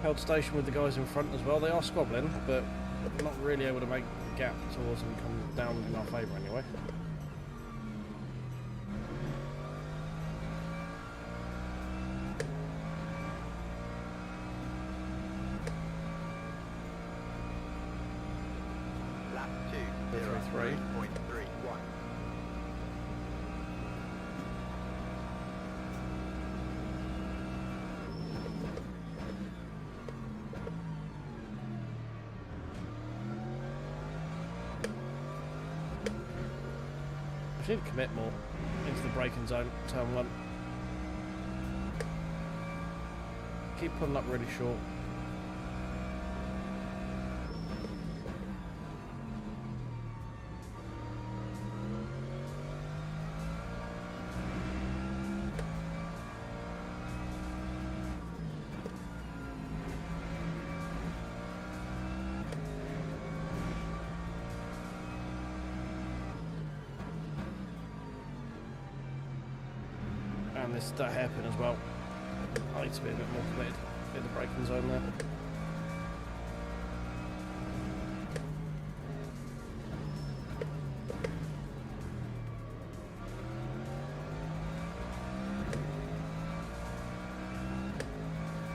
[SPEAKER 1] Held station with the guys in front as well. They are squabbling, but not really able to make the gap towards them come down in our favour anyway.
[SPEAKER 2] Lap 2,
[SPEAKER 1] 3.31.
[SPEAKER 2] 0.31.
[SPEAKER 1] I need to commit more into the braking zone, turn 1. Keep pulling up really short. And this hairpin as well. I need to be a bit more committed in the braking zone there.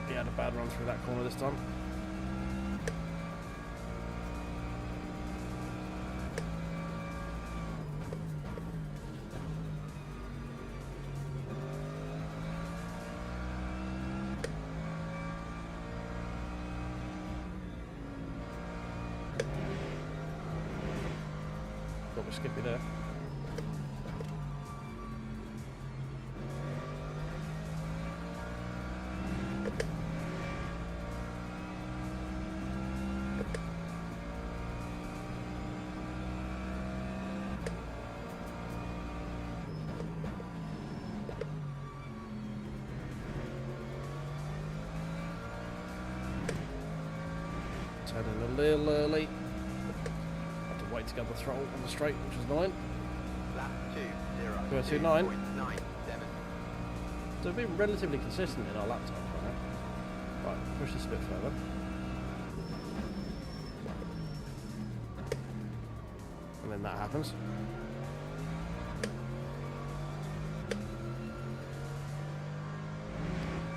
[SPEAKER 1] He had a bad run through that corner this time. Got Skippy there. Turning a little early. Wait to get the throttle on the straight, which is 9.
[SPEAKER 2] Lap 2, 0,
[SPEAKER 1] Go to 9.
[SPEAKER 2] 2.97.
[SPEAKER 1] So we've been relatively consistent in our lap time right now. Right, push this a bit further. And then that happens.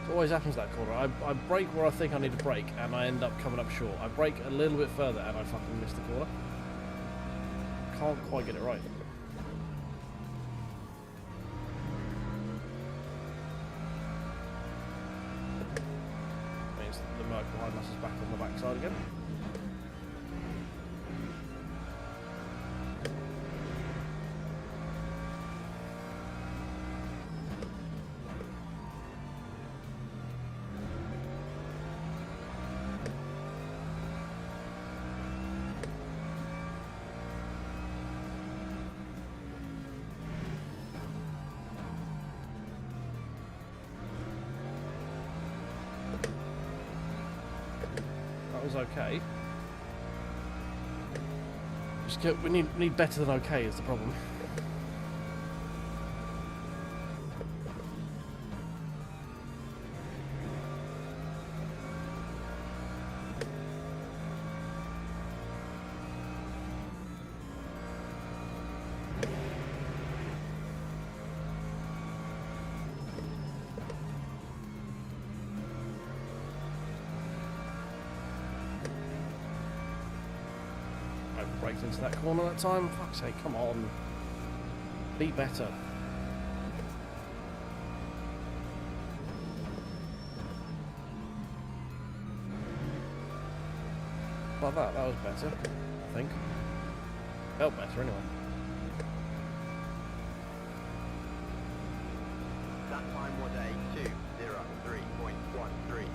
[SPEAKER 1] It always happens that corner. I brake where I think I need to brake and I end up coming up short. I brake a little bit further and I fucking miss the corner. Can't quite get it right. Means the Merc behind us is back on the backside again. Was okay. Just we need better than okay is the problem. Braked into that corner that time. Fuck's sake, come on. Be better. Like that was better, I think. Felt better anyway.
[SPEAKER 2] That time was a 2:03.13.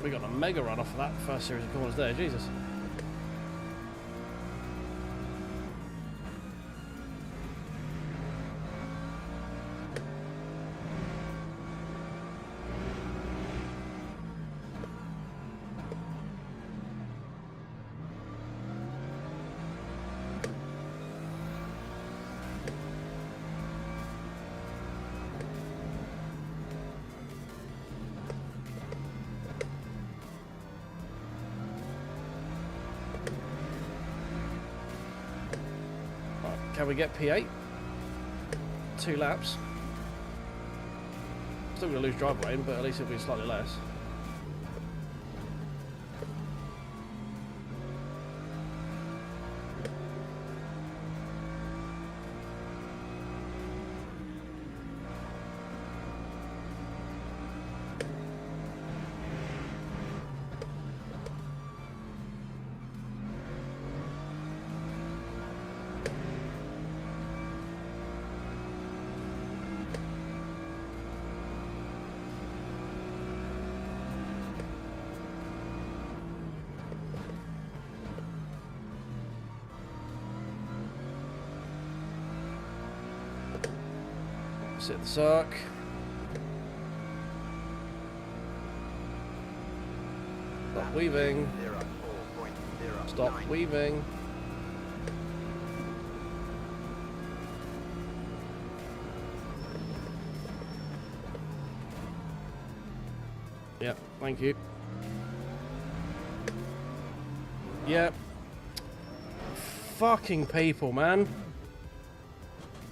[SPEAKER 1] We got a mega run off of that first series of corners there, Jesus. Can we get P8? 2 laps. Still going to lose drive range, but at least it'll be slightly less. Sit the circ. Stop weaving. Stop weaving. Yep, thank you. Yep. Fucking people, man.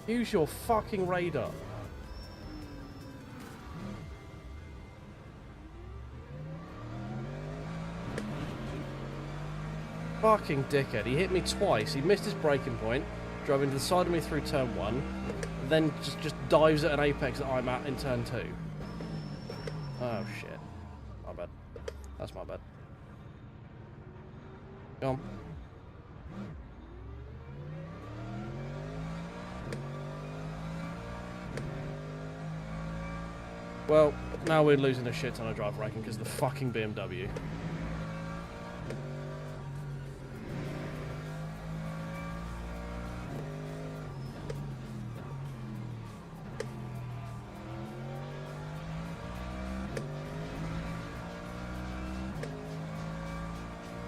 [SPEAKER 1] Use your fucking radar. Fucking dickhead. He hit me twice. He missed his braking point, drove into the side of me through turn 1, then just dives at an apex that I'm at in turn 2. Oh shit. My bad. That's my bad. Go on. Well, now we're losing a shit ton of drive ranking because of the fucking BMW.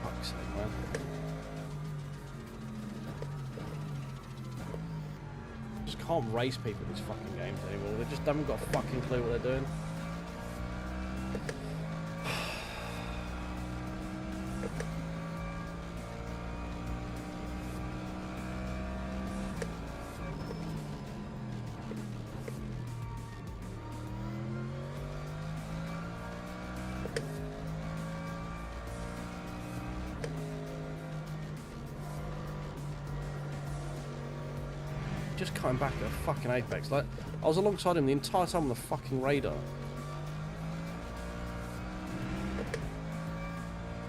[SPEAKER 1] Fuck's sake, man. Just can't race people in these fucking games anymore. They just haven't got a fucking clue what they're doing. Just coming back at a fucking apex. Like, I was alongside him the entire time on the fucking radar.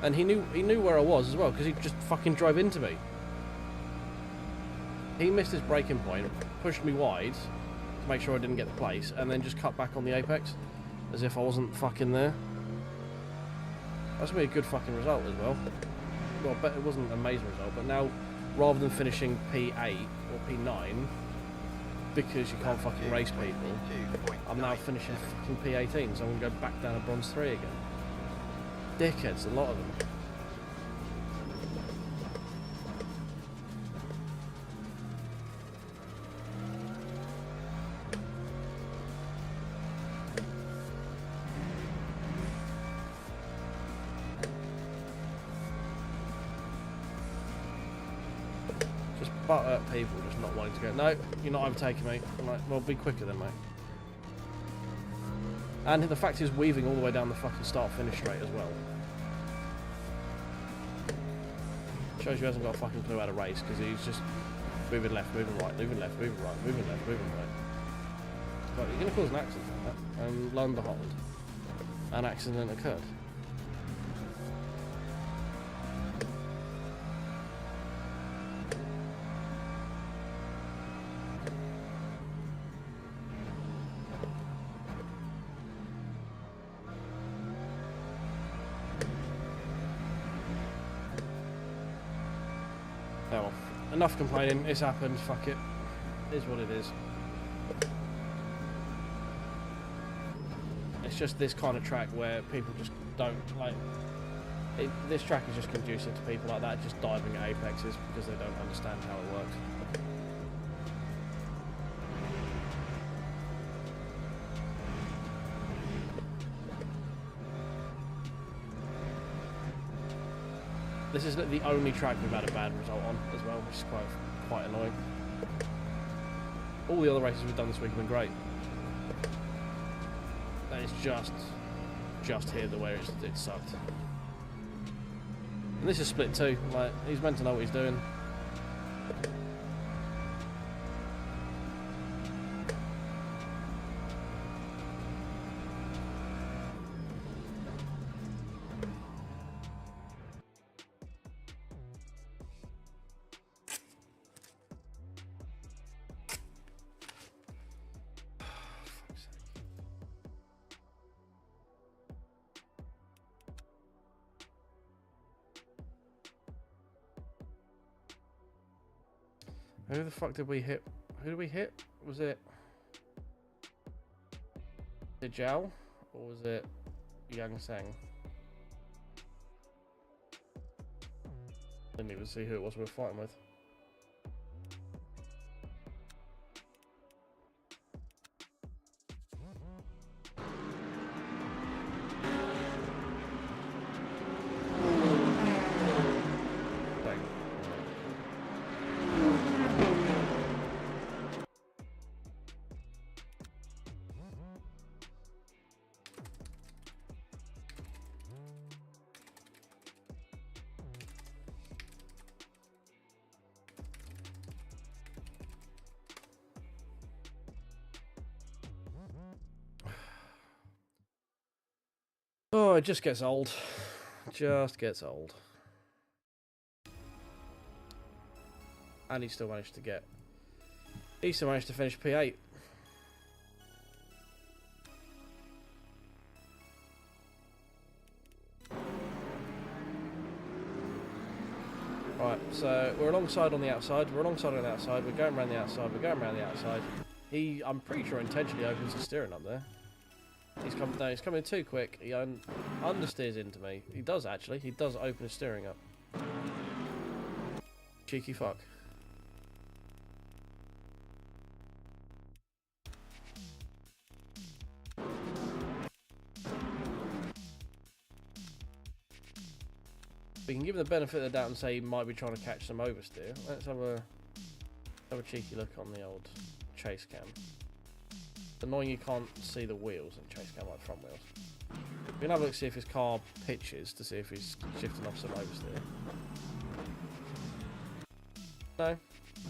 [SPEAKER 1] And he knew where I was as well, because he just fucking drove into me. He missed his braking point, pushed me wide to make sure I didn't get the place, and then just cut back on the apex as if I wasn't fucking there. That's gonna be a good fucking result as well. Well, I bet it wasn't an amazing result, but now rather than finishing P8 or P9 because you can't fucking race people, I'm now finishing fucking P18, so I'm gonna go back down to bronze 3 again. Dickheads, a lot of them. Butt up people just not wanting to go, no, you're not overtaking me. I'm like, well, be quicker then, mate. And the fact is weaving all the way down the fucking start-finish straight as well. Shows you he hasn't got a fucking clue how to race, because he's just moving left, moving right, moving left, moving right, moving left, moving right. But you're going to cause an accident from that, and lo and behold, an accident occurred. Well, enough complaining, it's happened, fuck it. It is what it is. It's just this kind of track where people just don't, like... this track is just conducive to people like that just diving at apexes because they don't understand how it works. This is the only track we've had a bad result on as well, which is quite annoying. All the other races we've done this week have been great. And it's just here the way it sucked. And this is split too. Like, he's meant to know what he's doing. Who the fuck did we hit? Who did we hit? Was it Zhao or was it Yang Sang? Didn't even see who it was we were fighting with. Oh, it just gets old. Just gets old. And he still managed to get... He still managed to finish P8. Right, so we're alongside on the outside. We're alongside on the outside. We're going around the outside. We're going around the outside. He, I'm pretty sure, intentionally opens the steering up there. He's coming. No, he's coming too quick. He understeers into me. He does actually. He does open his steering up. Cheeky fuck. We can give him the benefit of the doubt and say he might be trying to catch some oversteer. Let's have a cheeky look on the old chase cam. It's annoying you can't see the wheels in chase cam, like front wheels. We can have a look, see if his car pitches to see if he's shifting off some oversteer.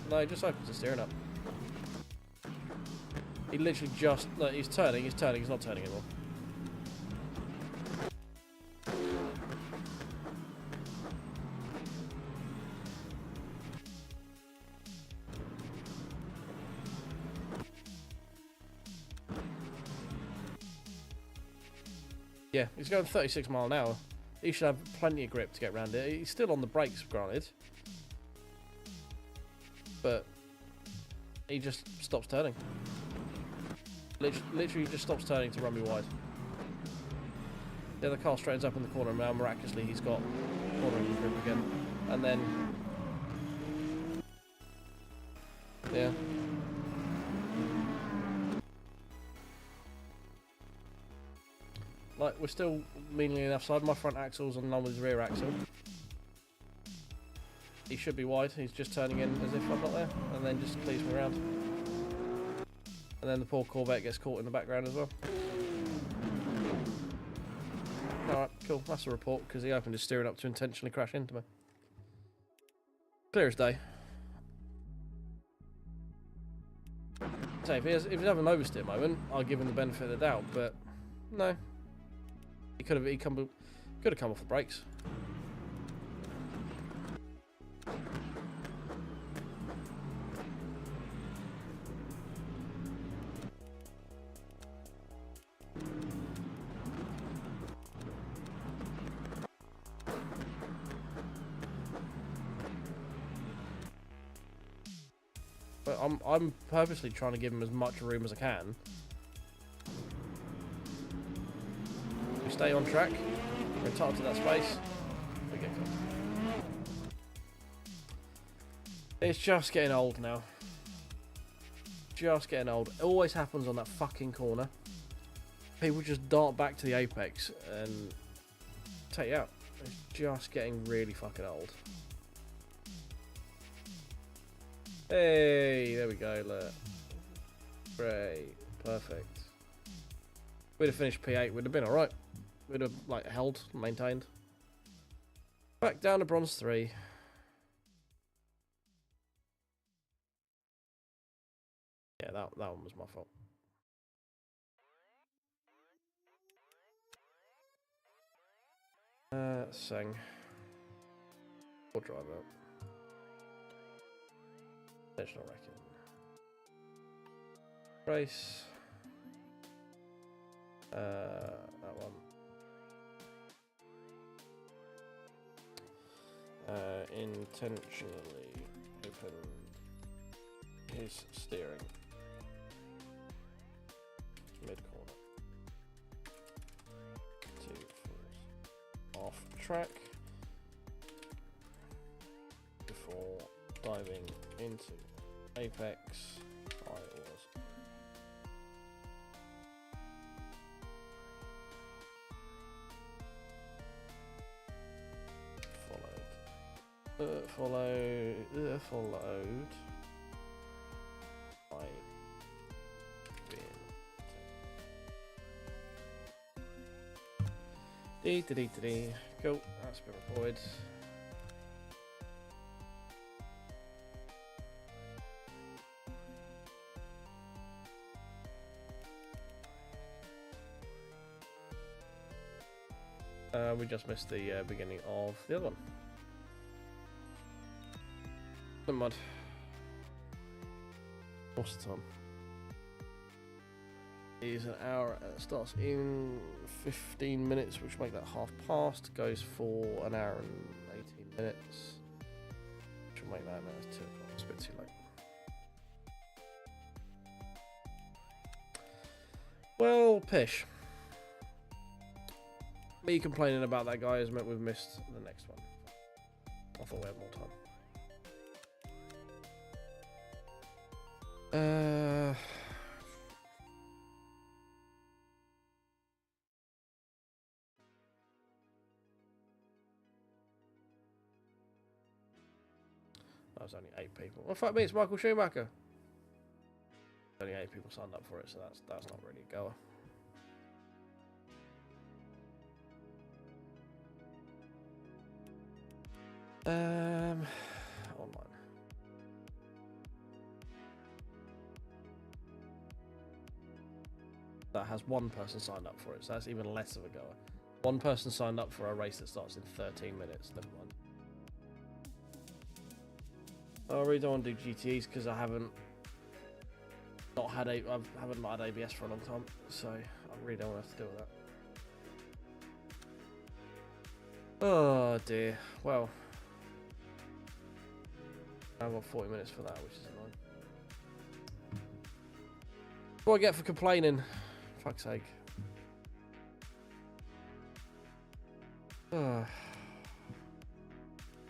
[SPEAKER 1] No, he just opens the steering up. He literally just, look, he's turning, he's not turning anymore. Yeah, he's going 36 miles an hour. He should have plenty of grip to get around it. He's still on the brakes, granted. But he just stops turning. Literally just stops turning to run me wide. The other car straightens up in the corner and now miraculously he's got cornering grip again. And then... yeah. Like, we're still meanly enough side. My front axle's on with his rear axle. He should be wide. He's just turning in as if I'm not there. And then just clears me around. And then the poor Corvette gets caught in the background as well. Alright, cool. That's a report, because he opened his steering up to intentionally crash into me. Clear as day. So if he's having an oversteer moment, I'll give him the benefit of the doubt, but no. He could have come off the brakes. But I'm purposely trying to give him as much room as I can. We stay on track. We're entitled to that space. We get close. It's just getting old now. Just getting old. It always happens on that fucking corner. People just dart back to the apex and take you out. It's just getting really fucking old. Hey, there we go, look. Great, perfect. We'd have finished P8, we'd have been alright. We'd have, like, held, maintained. Back down to bronze 3. Yeah, that one was my fault. Sing. Or drive out. Additional wrecking. Race. That one. Intentionally open his steering. Mid corner. 2 4. Off track. Before diving into apex. I was. Followed by being cool, that's been reported. We just missed the beginning of the other one. Never mind. What's the time? It is an hour. It starts in 15 minutes, which make that half past. Goes for an hour and 18 minutes. Which will make that now 2 o'clock. It's a bit too late. Well, pish. Me complaining about that guy has meant we've missed the next one. I thought we had more time. That was only 8 people. Well, fuck me, it's Michael Schumacher. Only 8 people signed up for it, so that's not really a goer. Online. That has 1 person signed up for it, so that's even less of a goer. 1 person signed up for a race that starts in 13 minutes. Never mind. I really don't want to do GTEs because I haven't had ABS for a long time, so I really don't want to have to deal with that. Oh dear. Well, I've got 40 minutes for that, which is annoying. What do I get for complaining? Fuck's sake.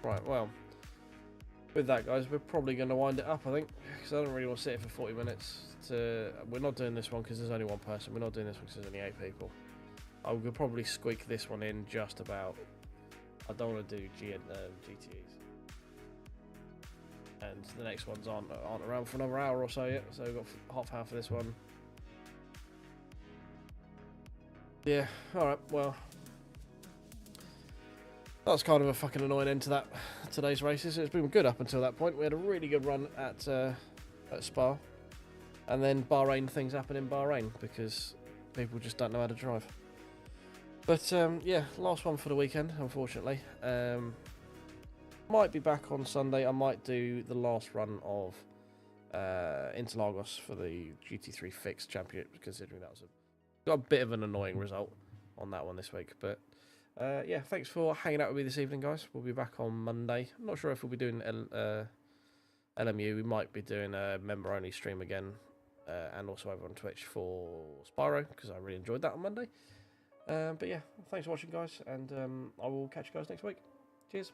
[SPEAKER 1] Right, well, with that, guys, we're probably going to wind it up, I think, because I don't really want to sit here for 40 minutes. We're not doing this one because there's only 1 person. We're not doing this one because there's only 8 people. I will probably squeak this one in just about. I don't want to do GTEs. And the next ones aren't around for another hour or so yet, so we've got half an hour for this one. Yeah, alright, well. That's kind of a fucking annoying end to today's races. It's been good up until that point. We had a really good run at Spa. And then Bahrain, things happen in Bahrain because people just don't know how to drive. But yeah, last one for the weekend, unfortunately. Might be back on Sunday. I might do the last run of Interlagos for the GT3 Fixed Championship, considering that was got a bit of an annoying result on that one this week. But yeah, thanks for hanging out with me this evening, guys. We'll be back on Monday. I'm not sure if we'll be doing LMU. We might be doing a member-only stream again, and also over on Twitch for Spyro, because I really enjoyed that on Monday. But yeah, thanks for watching, guys, and I will catch you guys next week. Cheers.